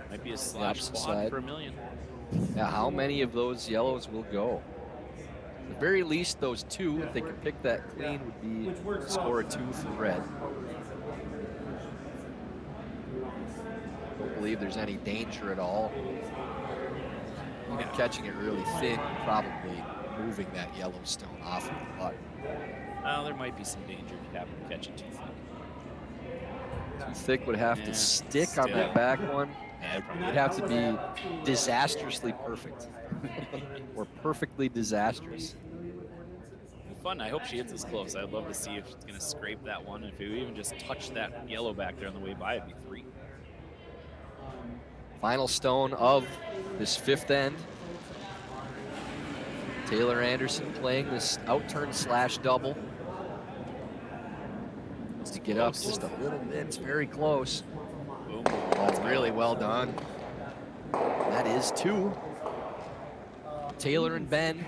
Might be a slash quad for $1 million. Yeah, how many of those yellows will go? At the very least, those two, if they can pick that clean, would be score a 2 for red. Don't believe there's any danger at all. Even catching it really thin, probably moving that yellow stone off of the putt. Well, there might be some danger if you happen to catch it too thick. Too thick would have to stick on that back one. It'd have to be disastrously perfect. Or perfectly disastrous. Fun. I hope she hits this close. I'd love to see if she's going to scrape that one. If you even just touch that yellow back there on the way by, it'd be 3. Final stone of this 5th end. Taylor Anderson playing this out-turn slash double. Needs to get up just a little bit. It's very close. Boom. Oh, really well done. That is 2. Taylor and Ben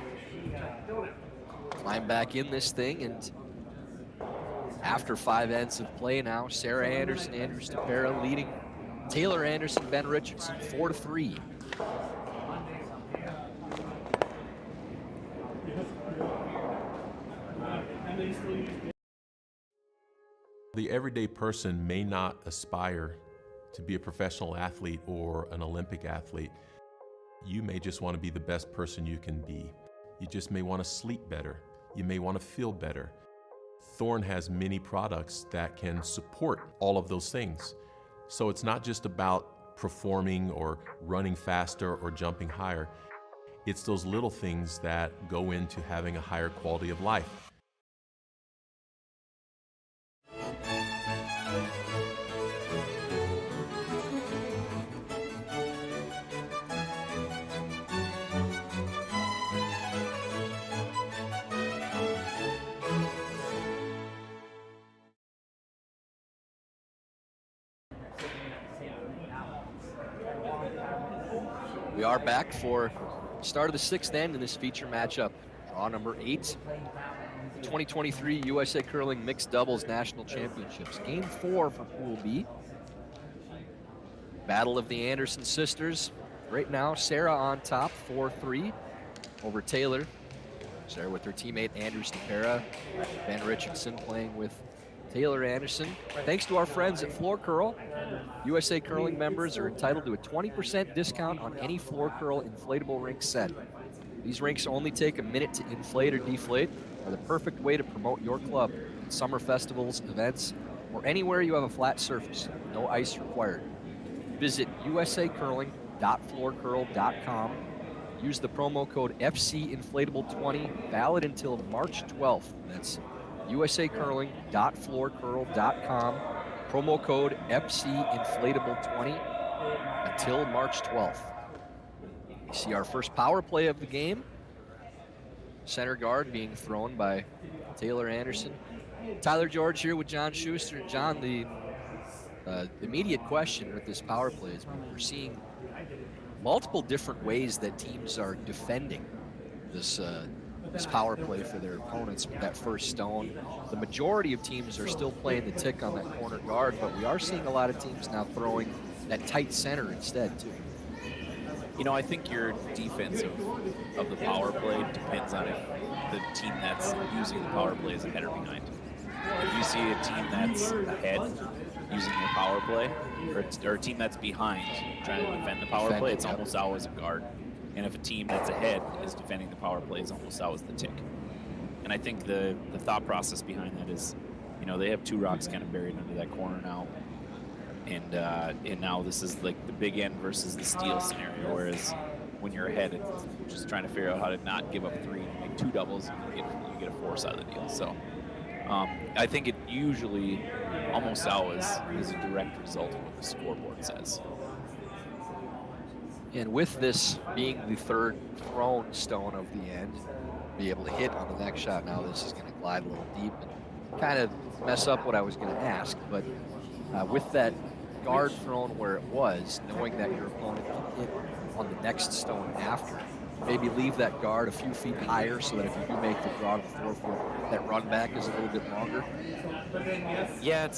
climb back in this thing, and after 5 ends of play now, Sarah Anderson, Andrew Stopera leading Taylor Anderson, Ben Richardson 4-3. The everyday person may not aspire to be a professional athlete or an Olympic athlete. You may just want to be the best person you can be. You just may want to sleep better. You may want to feel better. Thorne has many products that can support all of those things. So it's not just about performing or running faster or jumping higher. It's those little things that go into having a higher quality of life. We are back for start of the 6th end in this feature matchup. Draw number 8, the 2023 USA Curling Mixed Doubles National Championships. Game 4 for Pool B. Battle of the Anderson sisters. Right now, Sarah on top, 4-3 over Taylor. Sarah with her teammate Andrew Stopera. Ben Richardson playing with Taylor Anderson. Thanks to our friends at Floor Curl, USA Curling members are entitled to a 20% discount on any Floor Curl inflatable rink set. These rinks only take a minute to inflate or deflate, are the perfect way to promote your club at summer festivals, events, or anywhere you have a flat surface. No ice required. Visit usacurling.floorcurl.com. Use the promo code FCInflatable20, valid until March 12th. That's usacurling.floorcurl.com. Promo code FCInflatable20 until March 12th. You see our first power play of the game. Center guard being thrown by Taylor Anderson. Tyler George here with John Schuster. John, the immediate question with this power play is we're seeing multiple different ways that teams are defending this power play for their opponents with that first stone. The majority of teams are still playing the tick on that corner guard, but we are seeing a lot of teams now throwing that tight center instead too. I think your defense of the power play depends on if the team that's using the power play is ahead or behind. If you see a team that's ahead using their power play, or a team that's behind trying to defend the power play, it's almost always a guard. And if a team that's ahead is defending the power play, it's almost always the tick. And I think the thought process behind that is, they have 2 rocks kind of buried under that corner now. And now this is like the big end versus the steal scenario, whereas when you're ahead, it's just trying to figure out how to not give up 3 and make 2 doubles, and you get a 4 side of the deal. So I think it usually, almost always, is a direct result of what the scoreboard says. And with this being the 3rd thrown stone of the end, be able to hit on the next shot. Now this is going to glide a little deep and kind of mess up what I was going to ask, but with that guard thrown where it was, knowing that your opponent can hit on the next stone after, maybe leave that guard a few feet higher so that if you do make the draw to the 4-foot, that run back is a little bit longer. Yeah,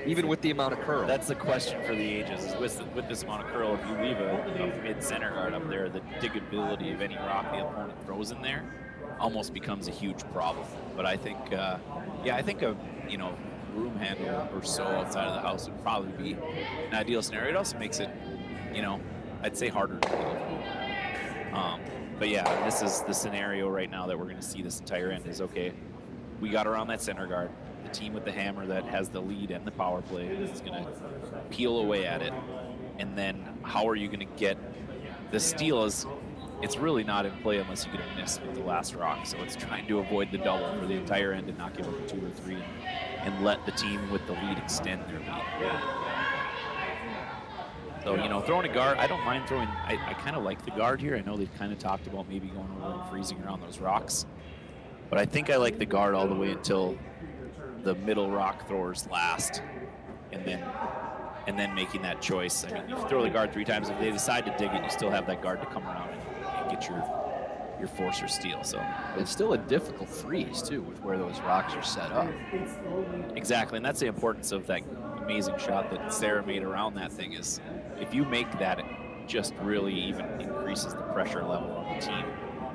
even with the amount of curl. That's the question for the ages. Is with this amount of curl, if you leave a mid-center guard up there, the diggability of any rock the opponent throws in there almost becomes a huge problem. But I think, I think a broom handle or so outside of the house would probably be an ideal scenario. It also makes it, I'd say harder to deal. But yeah, this is the scenario right now that we're going to see this entire end is, okay, we got around that center guard. The team with the hammer that has the lead and the power play is going to peel away at it. And then how are you going to get the steal it's really not in play unless you get a miss with the last rock. So it's trying to avoid the double for the entire end and not give up 2 or 3 and let the team with the lead extend their lead. So, throwing a guard, I don't mind throwing, I kind of like the guard here. I know they've kind of talked about maybe going over and freezing around those rocks. But I think I like the guard all the way until the middle rock throwers last, and then making that choice. I mean, you throw the guard 3 times. If they decide to dig it, you still have that guard to come around and get your force or steal. So it's still a difficult freeze too with where those rocks are set up. Exactly, and that's the importance of that amazing shot that Sarah made around that thing. Is if you make that, it just really even increases the pressure level on the team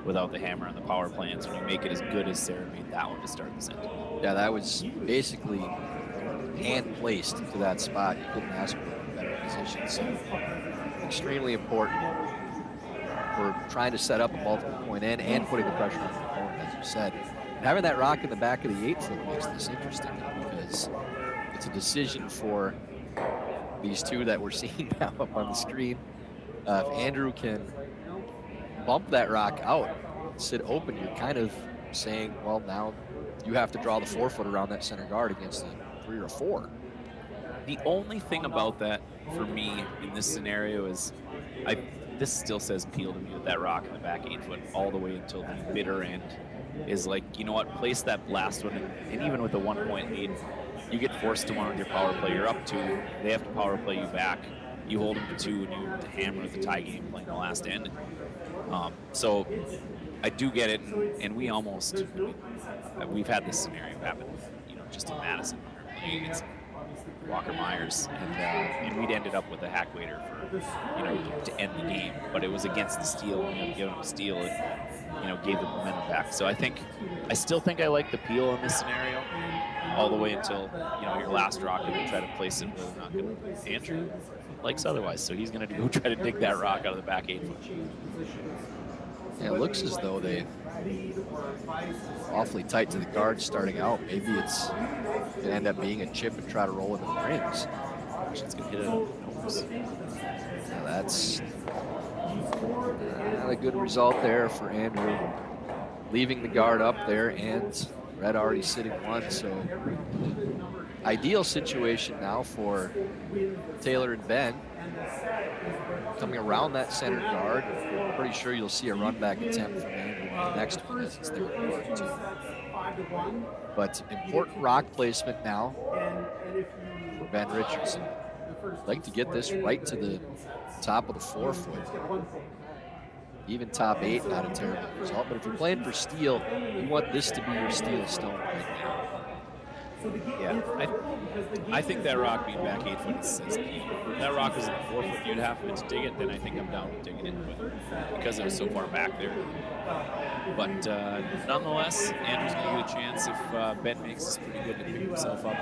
without the hammer and the power plants. When you make it as good as Sarah made that one to start this end. Yeah, that was basically hand placed to that spot. You couldn't ask for a better position. So extremely important. We're trying to set up a multiple point end and putting the pressure on the opponent, as you said. And having that rock in the back of the 8-foot makes this interesting because it's a decision for these 2 that we're seeing now up on the screen. If Andrew can bump that rock out, sit open, you're kind of saying, well, now you have to draw the 4-foot around that center guard against a 3 or 4. The only thing about that for me in this scenario is this still says peel to me with that rock in the back 8-foot all the way until the bitter end is like, you know what, place that last one, and even with a 1-point lead, you get forced to 1 with your power play. You're up 2, they have to power play you back. You hold them to 2, and you hammer the tie game playing the last end. So I do get it, and we've had this scenario happen, just in Madison, against Walker Myers, and we'd ended up with a hack waiter for, to end the game, but it was against the steal. Give them a steal, it, gave the momentum back. So I still think I like the peel in this scenario, all the way until, your last rock, and then try to place it where they're not going to. Andrew likes otherwise, so he's going to go try to dig that rock out of the back 8-foot. Yeah, it looks as though they awfully tight to the guard starting out. Maybe it's going to end up being a chip and try to roll into the rings. It's going to hit it. Yeah, that's not a good result there for Andrew. Leaving the guard up there, and Red already sitting 1, so ideal situation now for Taylor and Ben. Coming around that center guard, I'm pretty sure you'll see a run back attempt from Andrew on the next one as it's their guard too. But important rock placement now for Ben Richardson. I'd like to get this right to the top of the 4-foot. Even top 8, not a terrible result. But if you're playing for steal, you want this to be your steal stone right now. Yeah, I think that rock being back 8 foot is key. If that rock was at 4 foot, you'd have to dig it, then I think I'm down with digging it, but because it was so far back there. But nonetheless, Andrew's going to get a chance if Ben makes this pretty good to pick himself up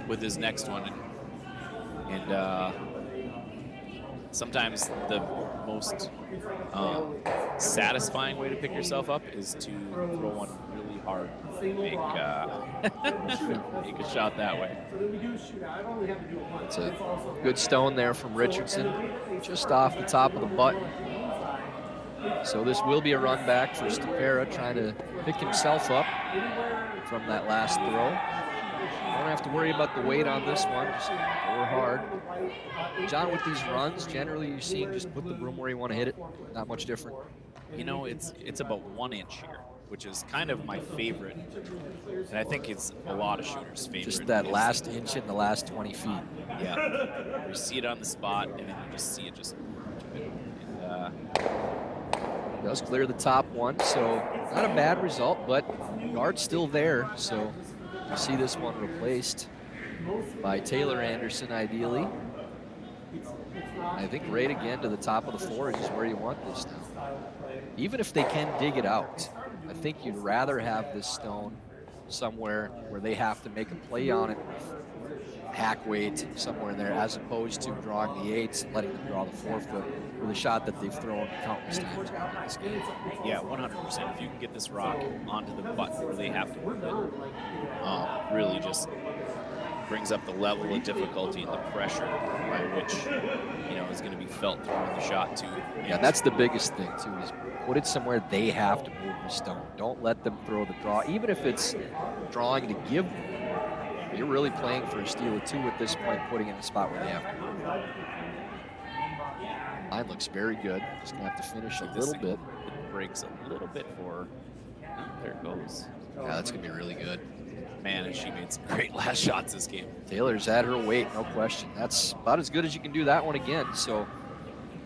with his next one. And sometimes the most satisfying way to pick yourself up is to throw one really hard, make a shot that way. It's a good stone there from Richardson, just off the top of the button. So this will be a run back for Stopera, trying to pick himself up from that last throw. Don't have to worry about the weight on this one, just throw hard. John, with these runs, generally you're seeing just put the broom where you want to hit it, not much different. You know, it's about 1 inch here, which is kind of my favorite, and I think it's a lot of shooters' favorite. Just that last inch in the last 20 feet. Yeah, you see it on the spot, and then you just see it just. Does clear the top one, so not a bad result, but guard's still there, so you see this one replaced by Taylor Anderson, ideally. I think right again to the top of the 4 is where you want this now. Even if they can dig it out, I think you'd rather have this stone somewhere where they have to make a play on it with hack weight somewhere in there, as opposed to drawing the 8s and letting them draw the 4 foot with a shot that they've thrown countless times in this game. Yeah, 100%. If you can get this rock onto the button where they have to move it, really just brings up the level of difficulty and the pressure by which, you know, is going to be felt throwing the shot too. Yeah, that's the biggest thing too, is put it somewhere they have to move the stone. Don't let them throw the draw, even if it's drawing to give them. You're really playing for a steal of 2 at this point, putting it in a spot where they have to move. Line looks very good. Just gonna have to finish a little bit. It breaks a little bit for. Oh, there it goes. Yeah, that's gonna be really good. Man, and she made some great last shots this game. Taylor's at her weight, no question. That's about as good as you can do that one again. So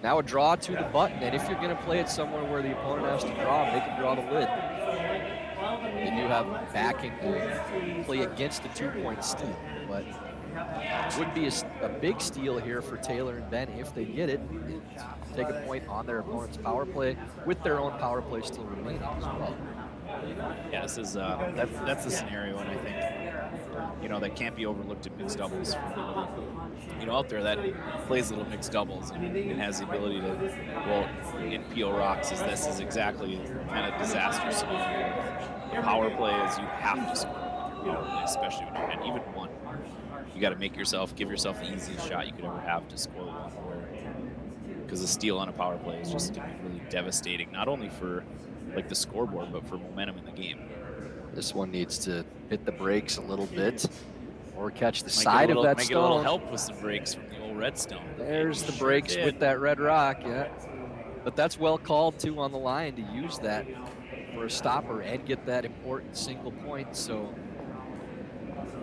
now a draw to the button, and if you're gonna play it somewhere where the opponent has to draw, make him draw the lid. They do have backing to play against the 2-point steal, but it would be a big steal here for Taylor and Ben if they get it and take a point on their opponent's power play with their own power play still remaining as well. Yeah, this is that's the scenario, and I think, you know, that can't be overlooked in mixed doubles. You know, out there that plays little mixed doubles and has the ability to, well, in PO Rocks, this is exactly kind of disaster scenario. The power play is you have to score, you know, especially when and even one. You got to give yourself the easiest shot you could ever have to score the one, because a steal on a power play is just going to be really devastating, not only for like the scoreboard, but for momentum in the game. This one needs to hit the brakes a little bit or catch the side of that stone. Might get a little help with some brakes from the old redstone. There's the brakes with that red rock, yeah. But that's well called too on the line to use that for a stopper and get that important single point. So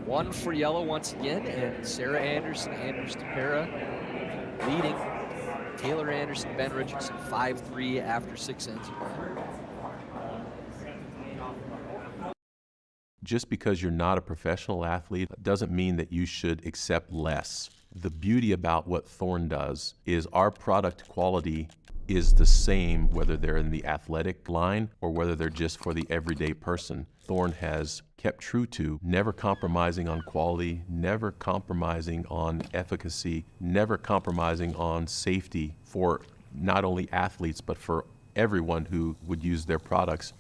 1 for yellow once again, and Sarah Anderson, Andrew Stopera leading Taylor Anderson, Ben Richardson 5-3 after 6 ends. Just because you're not a professional athlete doesn't mean that you should accept less. The beauty about what Thorn does is our product quality is the same whether they're in the athletic line or whether they're just for the everyday person. Thorn has kept true to never compromising on quality, never compromising on efficacy, never compromising on safety for not only athletes but for everyone who would use their products.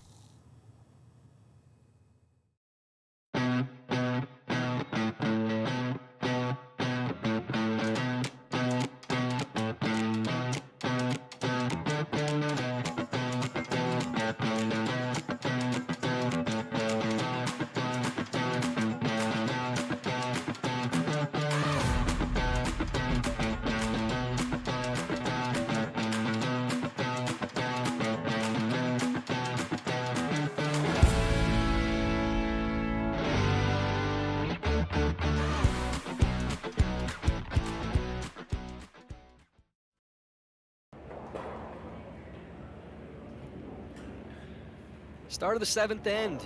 Start of the 7th end.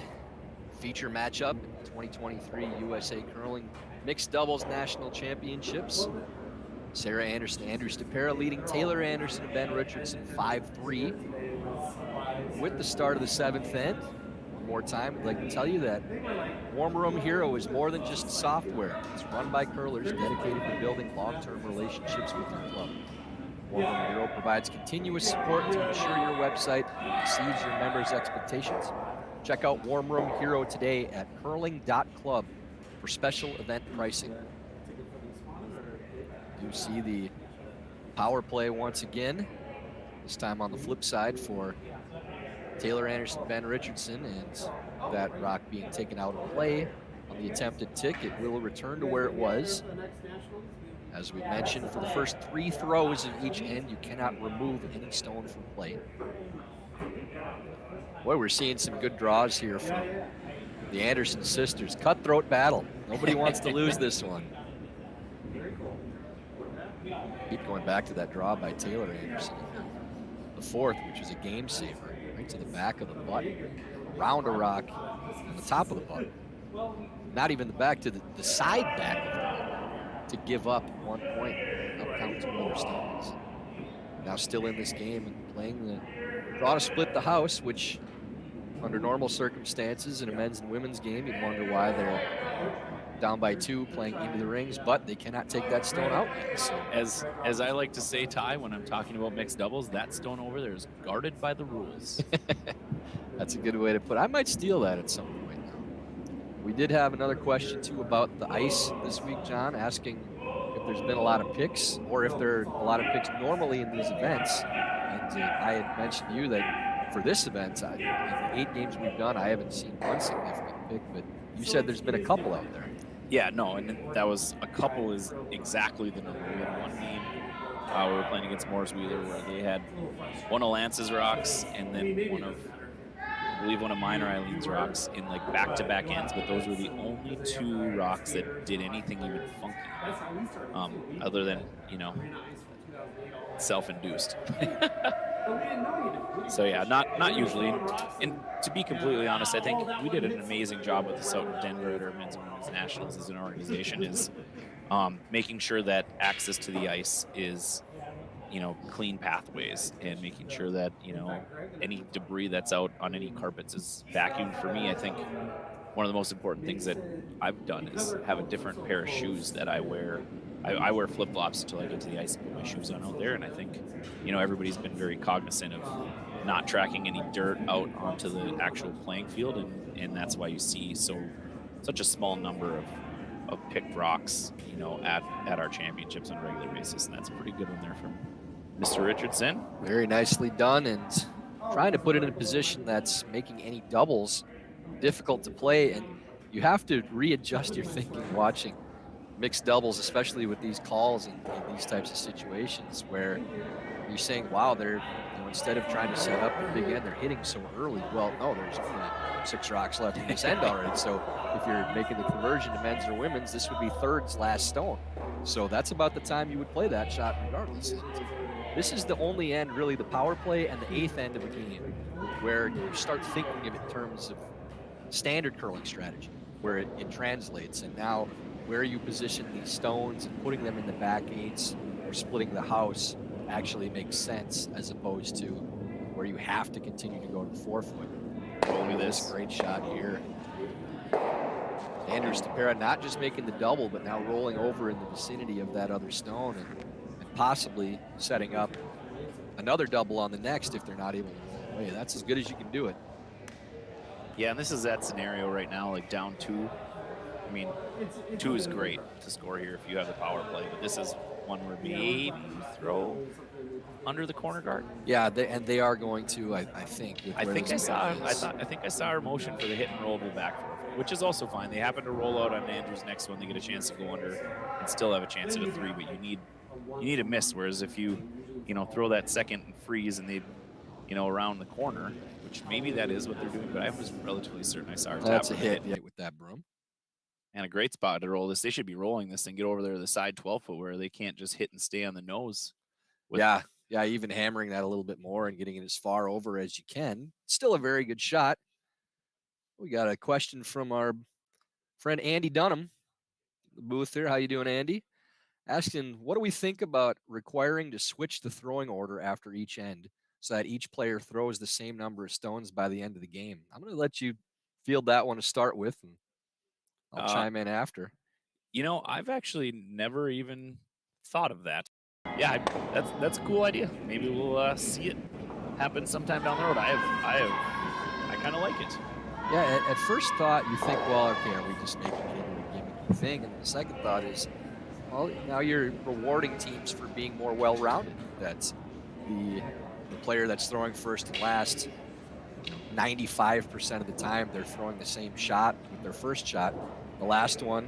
feature matchup in the 2023 USA Curling Mixed Doubles National Championships. Sarah Anderson, Andrew Stopera leading Taylor Anderson and Ben Richardson 5-3. With the start of the 7th end, one more time, I'd like to tell you that Warm Room Hero is more than just software. It's run by curlers dedicated to building long-term relationships with your club. Warm Room Hero provides continuous support to ensure your website exceeds your members' expectations. Check out Warm Room Hero today at curling.club for special event pricing. You see the power play once again, this time on the flip side for Taylor Anderson, Ben Richardson, and that rock being taken out of play on the attempted tick. It will return to where it was. As we mentioned, for the first 3 throws of each end, you cannot remove any stone from play. Boy, we're seeing some good draws here from the Anderson sisters. Cutthroat battle. Nobody wants to lose this one. Keep going back to that draw by Taylor Anderson. The 4th, which was a game saver, right to the back of the butt, around a rock on the top of the butt. Not even the back, to the side back of the butt, to give up 1 point, up count 2 other stones. Now still in this game and playing the draw to split the house, which under normal circumstances in a men's and women's game, you'd wonder why they're down by 2 playing into the rings, but they cannot take that stone out yet. So As I like to say, Ty, when I'm talking about mixed doubles, that stone over there is guarded by the rules. That's a good way to put it. I might steal that at some point. We did have another question too about the ice this week, John, asking if there's been a lot of picks or if there are a lot of picks normally in these events. And I had mentioned to you that for this event, in the 8 games we've done, I haven't seen one significant pick, but you said there's been a couple out there. Yeah, no, and that was a couple is exactly the number. We had one game we were playing against Morris Wheeler where they had one of Lance's rocks and then I believe one of mine or Eileen's rocks in like back-to-back ends, but those were the only 2 rocks that did anything even funky, other than, self-induced. So yeah, not usually. And to be completely honest, I think we did an amazing job with this out in Denver at our men's and women's nationals as an organization, is making sure that access to the ice is, clean pathways, and making sure that, any debris that's out on any carpets is vacuumed. For me, I think one of the most important things that I've done is have a different pair of shoes that I wear. I wear flip-flops until I get to the ice and put my shoes on out there, and I think, everybody's been very cognizant of not tracking any dirt out onto the actual playing field, and that's why you see such a small number of picked rocks, at our championships on a regular basis, and that's a pretty good one there from Mr. Richardson. Very nicely done, and trying to put it in a position that's making any doubles difficult to play, and you have to readjust your thinking watching mixed doubles, especially with these calls and these types of situations where you're saying, wow, they're, instead of trying to set up the big end, they're hitting so early. Well, no, there's only 6 rocks left in this end already. So if you're making the conversion to men's or women's, this would be third's last stone. So that's about the time you would play that shot regardless. This is the only end, really, the power play and the 8th end of a game where you start thinking of it in terms of standard curling strategy, where it translates. And now where you position these stones and putting them in the back 8s or splitting the house actually makes sense, as opposed to where you have to continue to go to the 4-foot. Look at this great shot here. Andrew Stopera not just making the double, but now rolling over in the vicinity of that other stone and possibly setting up another double on the next if they're not able to roll away. That's as good as you can do it. Yeah, and this is that scenario right now, like down 2. I mean, 2 is great to score here if you have the power play, but this is one where maybe you throw under the corner guard. Yeah, they are going to, I think. I think I saw our motion for the hit and roll to the back 4, which is also fine. They happen to roll out on Andrew's next one. They get a chance to go under and still have a chance at a 3, but you need a miss. Whereas if you throw that second and freeze and they around the corner, which maybe that is what they're doing, but I was relatively certain I saw her tap. That's a hit, yeah, with that broom. And a great spot to roll this. They should be rolling this and get over there to the side 12-foot where they can't just hit and stay on the nose. Yeah, even hammering that a little bit more and getting it as far over as you can. Still a very good shot. We got a question from our friend Andy Dunham, the booth here. How you doing, Andy? Asking, what do we think about requiring to switch the throwing order after each end so that each player throws the same number of stones by the end of the game? I'm going to let you field that one to start with, and I'll chime in after. I've actually never even thought of that. Yeah, that's a cool idea. Maybe we'll see it happen sometime down the road. I kind of like it. Yeah, at first thought, you think, well, okay, are we just making it into a gimmicky thing? And the second thought is, well, now you're rewarding teams for being more well-rounded. That's the player that's throwing first and last, 95% of the time, they're throwing the same shot with their first shot. The last one,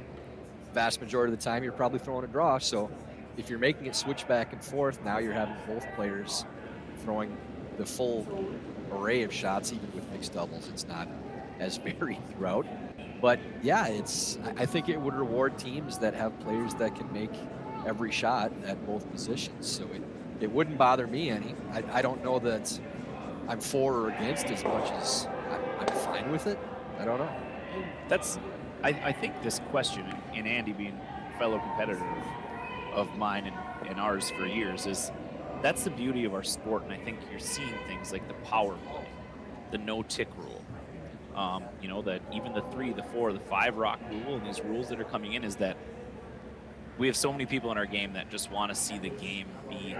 vast majority of the time, you're probably throwing a draw. So if you're making it switch back and forth, now you're having both players throwing the full array of shots, even with mixed doubles. It's not as varied throughout. But yeah, I think it would reward teams that have players that can make every shot at both positions. So it wouldn't bother me any. I don't know that I'm for or against as much as I'm fine with it. I don't know. I think this question, and Andy being a fellow competitor of mine and ours for years, that's the beauty of our sport. And I think you're seeing things like the power play, the no tick rule. That even the 3, the 4, the 5 rock rule, and these rules that are coming in, is that we have so many people in our game that just want to see the game be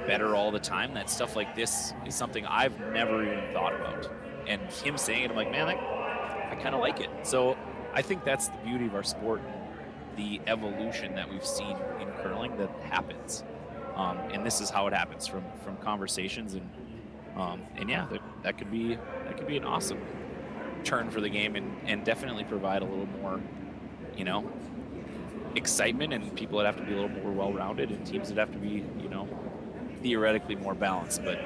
better all the time. That stuff like this is something I've never even thought about. And him saying it, I'm like, man, I kind of like it. So I think that's the beauty of our sport, the evolution that we've seen in curling that happens. And this is how it happens from conversations and yeah, that could be an awesome turn for the game and definitely provide a little more, excitement, and people that have to be a little more well-rounded and teams that have to be, theoretically more balanced. But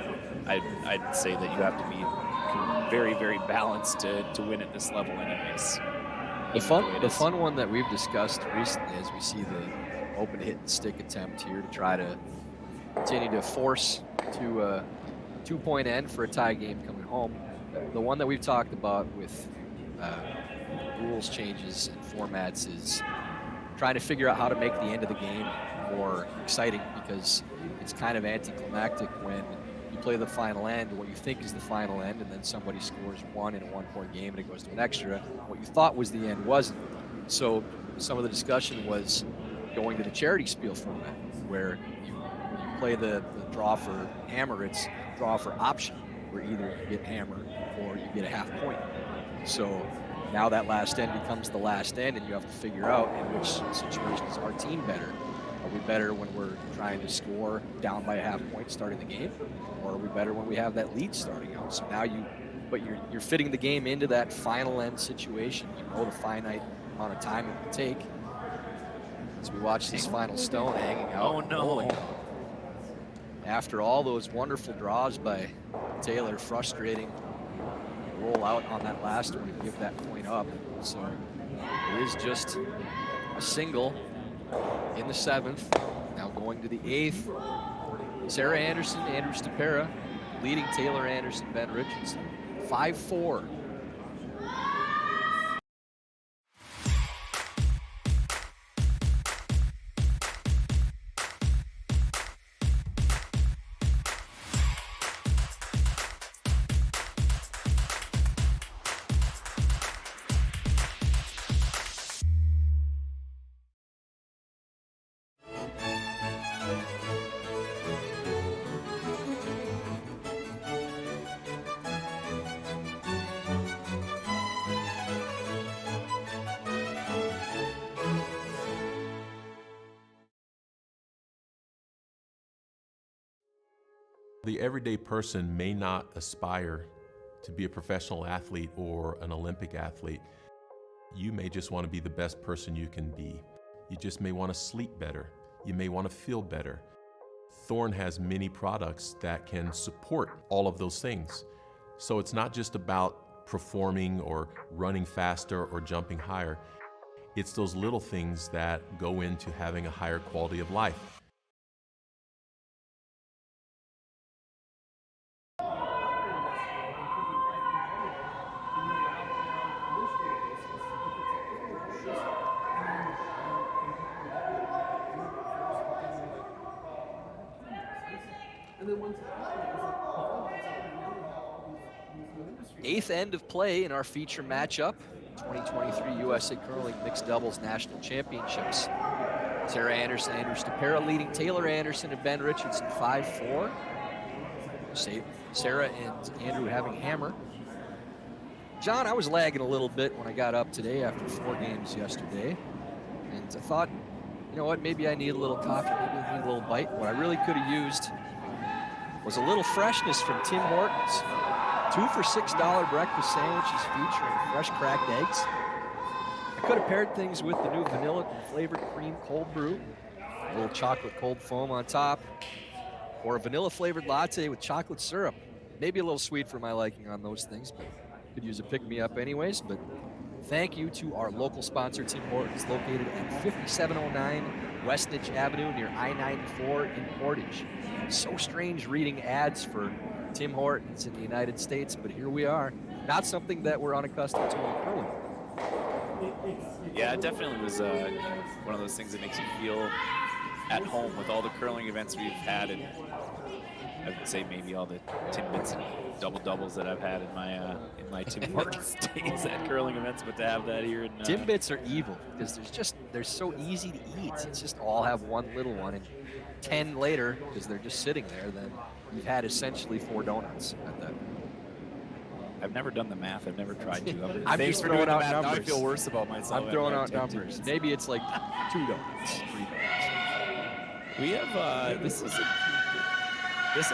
I'd say that you have to be very, very balanced to win at this level anyways. The fun one that we've discussed recently is we see the open hit and stick attempt here to try to continue to force to a 2-point end for a tie game coming home. The one that we've talked about with rules changes and formats is trying to figure out how to make the end of the game more exciting, because it's kind of anticlimactic when you play the final end, what you think is the final end, and then somebody scores one in a 1-point game and it goes to an extra. What you thought was the end wasn't. So some of the discussion was going to the charity spiel format, where you play the draw for hammer, it's draw for option, where either you get hammer or you get a half point. So now that last end becomes the last end, and you have to figure out in which situation is our team better. Are we better when we're trying to score down by a half point starting the game, or are we better when we have that lead starting out? So now you're fitting the game into that final end situation. You know the finite amount of time it will take. As we watch this final stone hanging out. Oh no! Rolling. After all those wonderful draws by Taylor, frustrating roll out on that last one and give that point up. So it is just a single in the 7th. Now going to the 8th. Sarah Anderson, Andrew Stopera, leading Taylor Anderson, Ben Richardson. 5-4. The everyday person may not aspire to be a professional athlete or an Olympic athlete. You may just want to be the best person you can be. You just may want to sleep better. You may want to feel better. Thorne has many products that can support all of those things. So it's not just about performing or running faster or jumping higher. It's those little things that go into having a higher quality of life. Eighth end of play in our feature matchup, 2023 USA Curling Mixed Doubles National Championships. Sarah Anderson, Andrew Stopera leading Taylor Anderson and Ben Richardson 5-4. Sarah and Andrew having hammer. John, I was lagging a little bit when I got up today after 4 games yesterday. And I thought, you know what, maybe I need a little coffee, maybe I need a little bite. What I really could have used was a little freshness from Tim Hortons. 2 for $6 breakfast sandwiches featuring fresh cracked eggs. I could have paired things with the new vanilla flavored cream cold brew, a little chocolate cold foam on top, or a vanilla flavored latte with chocolate syrup. Maybe a little sweet for my liking on those things, but could use a pick-me-up anyways. But thank you to our local sponsor, Tim Hortons, located at 5709 Westnedge Avenue near I-94 in Portage. So strange reading ads for Tim Hortons in the United States, but here we are. Not something that we're unaccustomed to in curling. Yeah, it definitely was one of those things that makes you feel at home with all the curling events we've had, and I would say maybe all the tidbits and double-doubles that I've had in my Tim Hortons days at curling events, but to have that here in Timbits are evil because they're so easy to eat. It's just all have one little one, and 10 later, because they're just sitting there, then you've had essentially 4 donuts at that. I've never done the math. I've never tried to. I'm just throwing out numbers. Now I feel worse about myself. I'm throwing out numbers. Maybe it's like 2 donuts, 3 donuts. We have this isn't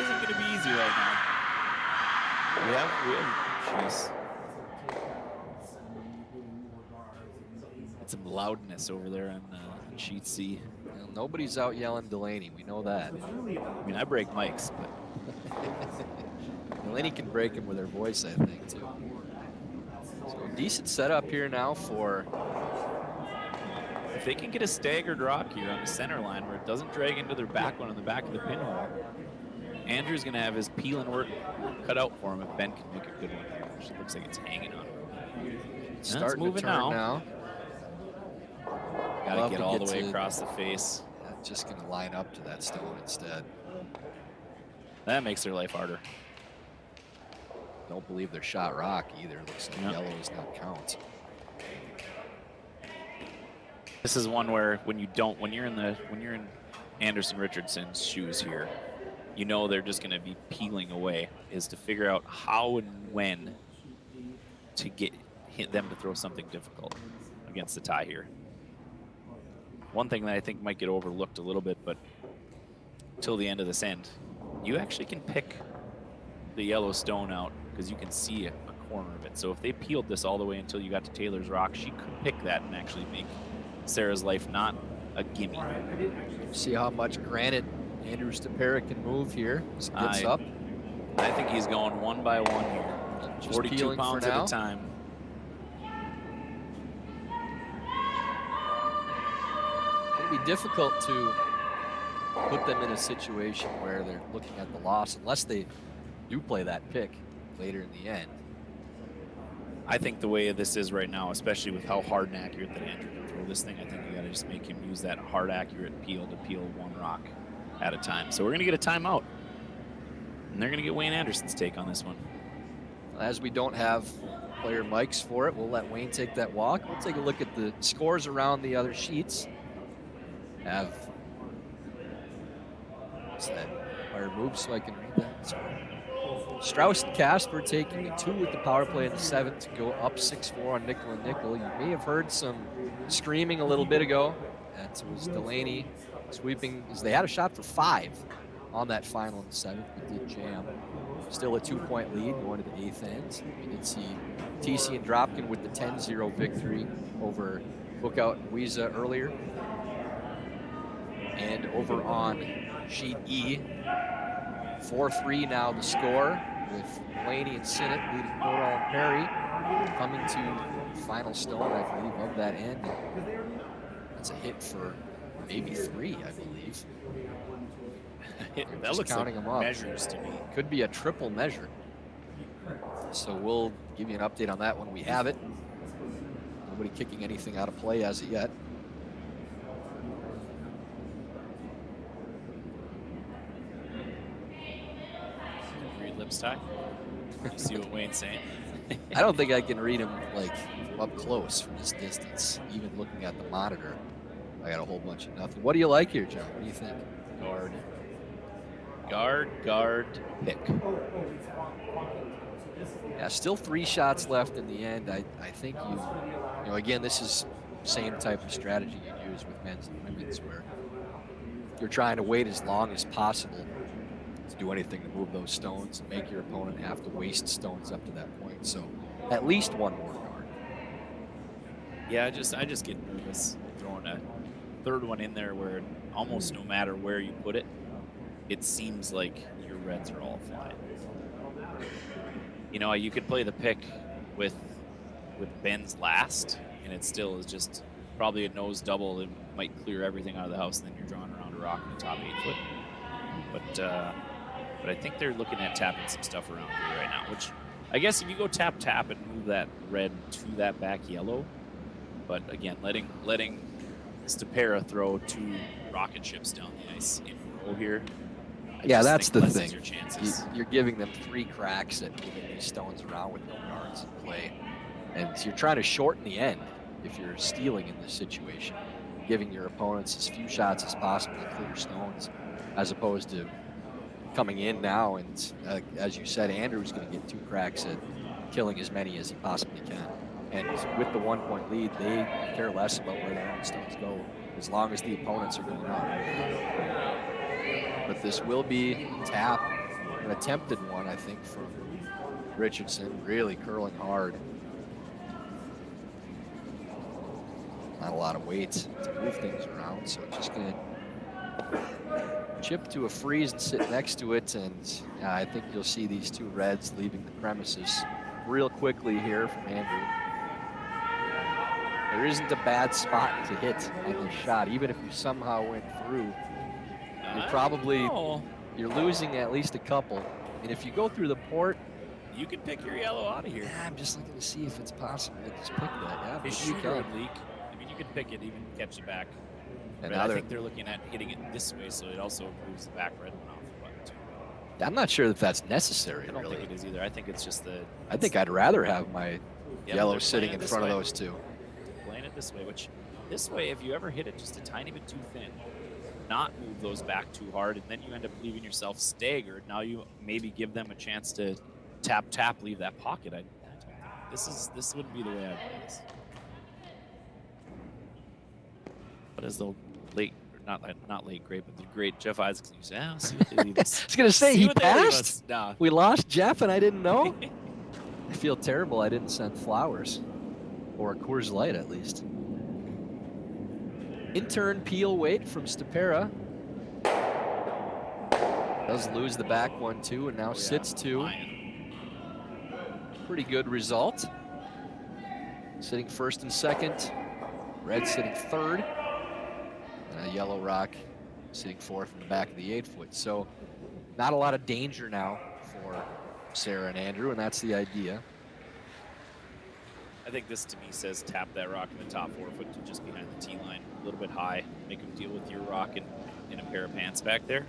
going to be easy right now. We have jeez. Some loudness over there on sheet C. Well, nobody's out yelling Delaney. We know that. I mean, I break mics, but Delaney can break them with her voice, I think, too. So decent setup here now for. If they can get a staggered rock here on the center line where it doesn't drag into their back one on the back of the pinhole, Andrew's going to have his peeling work cut out for him if Ben can make a good one here, which looks like it's hanging on him. Starting to turn now. Got to get all the way across the face. Yeah, just going to line up to that stone instead. That makes their life harder. Don't believe they're shot rock either. Looks like yellow does not count. This is one where when you're in Anderson Richardson's shoes here, you know they're just going to be peeling away, is to figure out how and when to hit them to throw something difficult against the tie here. One thing that I think might get overlooked a little bit, but till the end of this end, you actually can pick the yellow stone out because you can see a corner of it. So if they peeled this all the way until you got to Taylor's rock, she could pick that and actually make Sarah's life not a gimme. See how much granite Andrew Stopera can move here. As he gets up. I think he's going one by one here. Just 42 pounds at a time. It'll be difficult to put them in a situation where they're looking at the loss unless they do play that pick later in the end. I think the way this is right now, especially with how hard and accurate that Andrew can throw this thing, I think you got to just make him use that hard, accurate peel to peel one rock at a time. So we're going to get a timeout. And they're going to get Wayne Anderson's take on this one. As we don't have player mics for it, we'll let Wayne take that walk. We'll take a look at the scores around the other sheets. Have what's that? Fire move so I can read that. Sorry. Strauss and Casper taking a 2 with the power play in the 7th to go up 6-4 on nickel and nickel. You may have heard some screaming a little bit ago. That was Delaney sweeping, as they had a shot for 5 on that final in the 7th, but did jam. Still a 2-point lead going to the 8th end. We did see TC and Dropkin with the 10-0 victory over Bookout and Weeza earlier. And over on sheet E, 4-3 now the score, with Blaney and Sinnott leading Portal and Perry, coming to final stone, I believe, of that end. That's a hit for maybe 3, I believe. That looks counting like them up. measures to me. Could be a triple measure. So we'll give you an update on that when we have it. We'll Nobody kicking anything out of play as of yet. Read lips tie. You see what Wayne's saying? I don't think I can read him like from up close from this distance. Even looking at the monitor, I got a whole bunch of nothing. What do you like here, John? What do you think? Guard, pick. Yeah, still 3 shots left in the end. I think you know, again, this is same type of strategy you use with men's and women's, where you're trying to wait as long as possible to do anything to move those stones and make your opponent have to waste stones up to that point. So at least one more guard. Yeah, I just get nervous throwing a third one in there where almost no matter where you put it, it seems like your reds are all flying. You know, you could play the pick with Ben's last, and it still is just probably a nose double that might clear everything out of the house, and then you're drawing around a rock in the top 8 foot. But I think they're looking at tapping some stuff around here right now, which I guess if you go tap and move that red to that back yellow, but again, letting Stopera throw 2 rocket ships down the ice in a row here. Yeah, that's the thing. Your chances. You're giving them 3 cracks at moving these stones around with no guards in play. And you're trying to shorten the end if you're stealing in this situation, giving your opponents as few shots as possible to clear stones, as opposed to coming in now and, as you said, Andrew's going to get 2 cracks at killing as many as he possibly can. And with the 1-point lead, they care less about where their own stones go, as long as the opponents are going out. But this will be tap, an attempted one, I think, from Richardson, really curling hard. Not a lot of weight to move things around, so just going to chip to a freeze and sit next to it, and I think you'll see these 2 reds leaving the premises real quickly here from Andrew. There isn't a bad spot to hit on this shot, even if you somehow went through. You're losing at least a couple. And if you go through the port, you can pick your yellow out of here. Yeah, I'm just looking to see if it's possible to just pick that. Yeah, The shooter would leak. I mean, you could pick it, even catch it back. And but I think they're looking at hitting it this way, so it also moves the back red one off the button too. I'm not sure that that's necessary. I don't think it is either. I think it's just the. I think I'd rather have my yellow sitting in front of those 2. Playing it this way, which this way, if you ever hit it just a tiny bit too thin, not move those back too hard, and then you end up leaving yourself staggered. Now you maybe give them a chance to tap, leave that pocket. This wouldn't be the way I'd play this. But as the late, not late great, but the great Jeff Isaacson used to say, see what they leave us. I was gonna say, he passed. Nah. We lost Jeff, and I didn't know. I feel terrible. I didn't send flowers, or a Coors Light at least. Intern peel weight from Stopera. Does lose the back one too, and now sits 2. Pretty good result. Sitting first and second. Red sitting third. And a yellow rock sitting 4th in the back of the 8 foot. So not a lot of danger now for Sarah and Andrew, and that's the idea. I think this to me says tap that rock in the top 4 foot to just behind the tee line, a little bit high, make them deal with your rock in a pair of pants back there.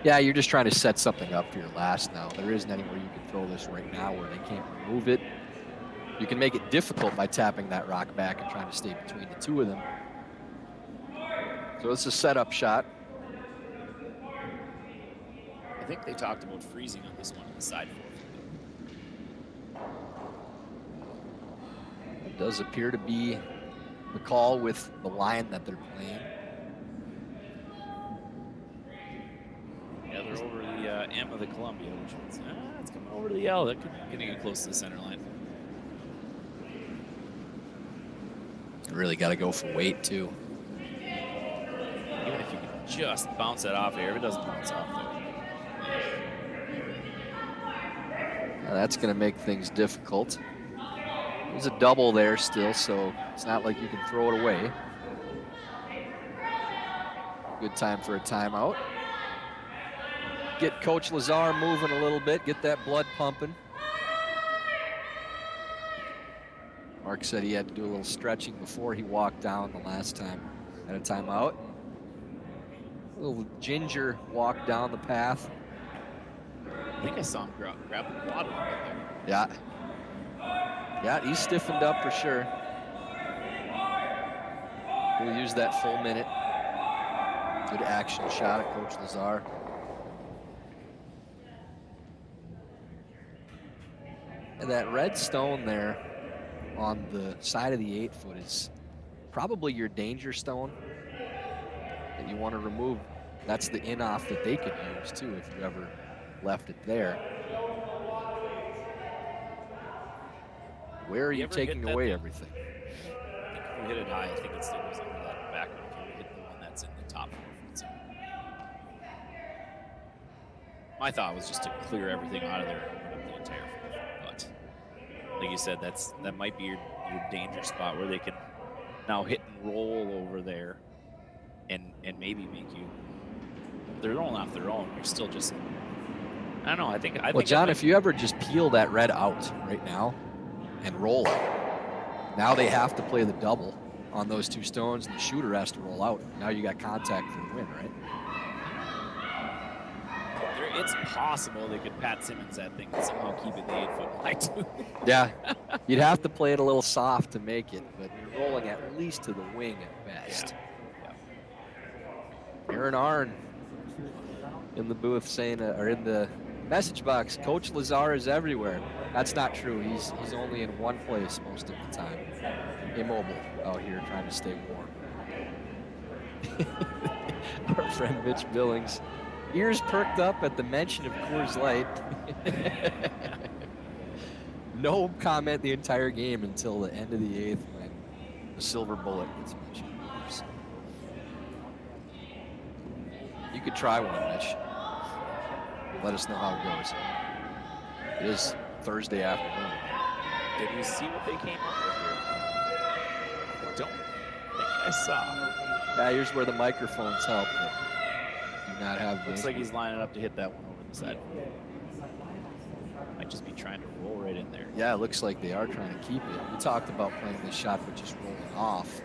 Yeah, you're just trying to set something up for your last now. There isn't anywhere you can throw this right now where they can't remove it. You can make it difficult by tapping that rock back and trying to stay between the 2 of them. So it's a setup shot. I think they talked about freezing on this one on the side 4 foot. It does appear to be the call with the line that they're playing. Yeah, they're over the M of the Columbia, which means it's coming over to the L. That could be getting it close to the center line. You really got to go for weight too. Even if you can just bounce that off here, if it doesn't bounce off though. Now that's going to make things difficult. There's a double there still, so it's not like you can throw it away. Good time for a timeout. Get Coach Lazar moving a little bit, get that blood pumping. Mark said he had to do a little stretching before he walked down the last time at a timeout. A little ginger walk down the path. I think I saw him grab the quad a little bit there. Yeah. Yeah, he's stiffened up for sure. He'll use that full minute. Good action shot at Coach Lazar. And that red stone there on the side of the 8-foot is probably your danger stone that you want to remove. That's the in-off that they could use too if you ever left it there. Where are you taking away everything? I think if we hit it high, I think it still goes under that back one. If you hit the one that's in the top 4 foot zone. My thought was just to clear everything out of there and open up the entire 4 foot. But like you said, that might be your danger spot where they can now hit and roll over there and maybe make you. They're rolling off their own. You're still just. I don't know. I think. Well, John, if you ever just peel that red out right now and roll it, now they have to play the double on those 2 stones, and the shooter has to roll out. Now you got contact for the win, right? It's possible they could Pat Simmons that thing and somehow keep it the 8-foot line too. Yeah, you'd have to play it a little soft to make it, but you're rolling at least to the wing at best. Yeah. Aaron Arn in the booth saying, or in the message box, Coach Lazar is everywhere. That's not true. He's only in one place most of the time. Immobile out here trying to stay warm. Our friend Mitch Billings, ears perked up at the mention of Coors Light. No comment the entire game until the end of the 8th when the silver bullet gets mentioned. You could try one, Mitch. Let us know how it goes. It is Thursday afternoon. Did we see what they came up with here? I don't think I saw. Yeah, here's where the microphones help. But do not have. Looks like he's lining up to hit that one over the side. Might just be trying to roll right in there. Yeah, it looks like they are trying to keep it. We talked about playing this shot, but just rolling off.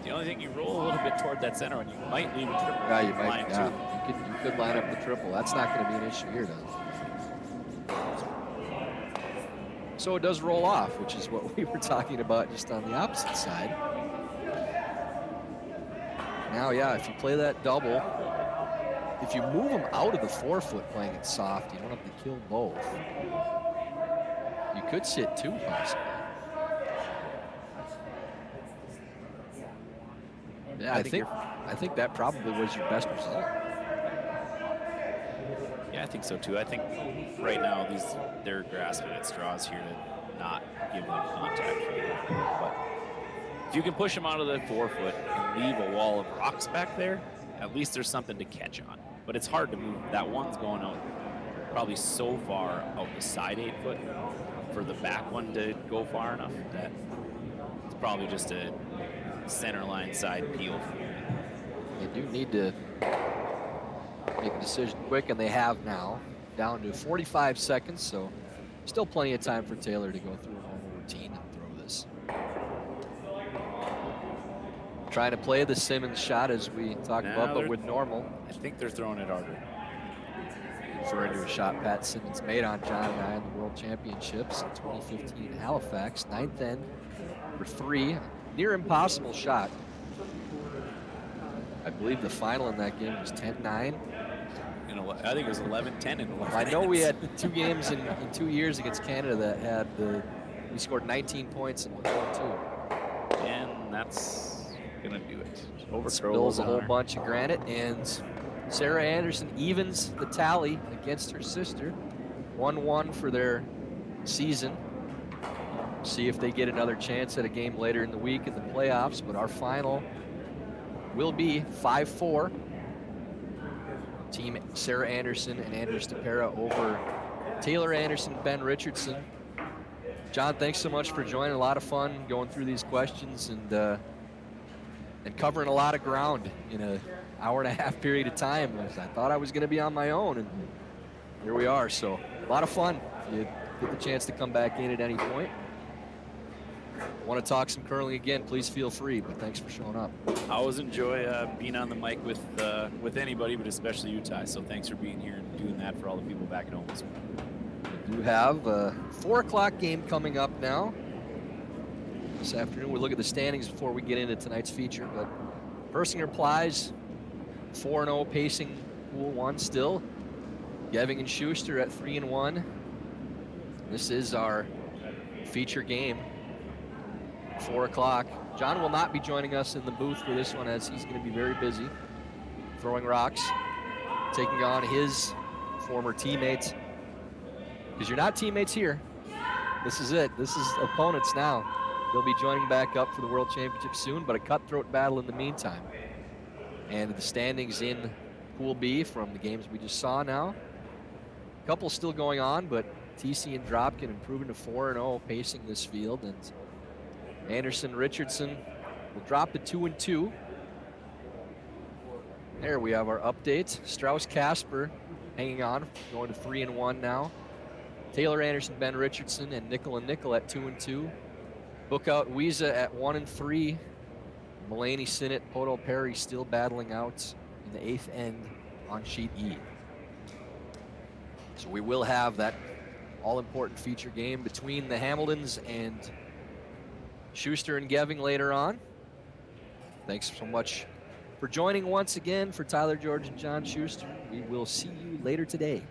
The only thing, you roll a little bit toward that center, and you might leave a triple. Yeah, you might. Yeah, you could line up the triple. That's not going to be an issue here, though. So it does roll off, which is what we were talking about just on the opposite side. Now, yeah, if you play that double, if you move them out of the 4-foot playing it soft, you don't have to kill both. You could sit 2 possibly. Yeah, I think that probably was your best result. Yeah, I think so too. I think right now they're grasping at straws here to not give them contact. But if you can push them out of the 4-foot and leave a wall of rocks back there, at least there's something to catch on. But it's hard to move. That one's going out probably so far out the side 8-foot for the back one to go far enough that it's probably just a center line side peel. They do need to make a decision quick, and they have now. Down to 45 seconds, so still plenty of time for Taylor to go through a normal routine and throw this. Trying to play the Simmons shot as we talked about, but with normal. I think they're throwing it harder. Referring to a shot Pat Simmons made on John and I in the World Championships in 2015 in Halifax. 9th end for 3. Near impossible shot. I believe the final in that game was 10-9. I think it was 11-10 in 11 I know we had 2 games in 2 years against Canada that had we scored 19 points and won 2. And that's gonna do it. Spills a whole bunch of granite, and Sarah Anderson evens the tally against her sister. 1-1 for their season. See if they get another chance at a game later in the week in the playoffs, but our final will be 5-4. Team Sarah Anderson and Andrew Stopera over Taylor Anderson, Ben Richardson. John, thanks so much for joining. A lot of fun going through these questions and covering a lot of ground in an hour-and-a-half period of time. I thought I was going to be on my own, and here we are. So a lot of fun. If you get the chance to come back in at any point, Want to talk some curling again, please feel free, but thanks for showing up. I always enjoy being on the mic with anybody, but especially you, Ty. So thanks for being here and doing that for all the people back at home as well. We do have a 4 o'clock game coming up now. This afternoon, we'll look at the standings before we get into tonight's feature, but Persinger Plies 4-0 pacing Pool 1 still. Geving and Schuster at 3-1. This is our feature game. 4 o'clock. John will not be joining us in the booth for this one as he's going to be very busy throwing rocks, taking on his former teammates. Because you're not teammates here. This is it. This is opponents now. They'll be joining back up for the World Championship soon, but a cutthroat battle in the meantime. And the standings in Pool B from the games we just saw now. A couple still going on, but TC and Dropkin improving to 4-0, pacing this field. And Anderson Richardson will drop to 2-2. There we have our update. Strauss Casper hanging on, going to 3-1 now. Taylor Anderson, Ben Richardson, and Nickel at 2-2. Bookout Wiesa at 1-3. Mulaney, Sinnott, Poto Perry still battling out in the 8th end on sheet E. So we will have that all-important feature game between the Hamiltons and Schuster and Geving later on. Thanks so much for joining once again. For Tyler George and John Schuster, we will see you later today.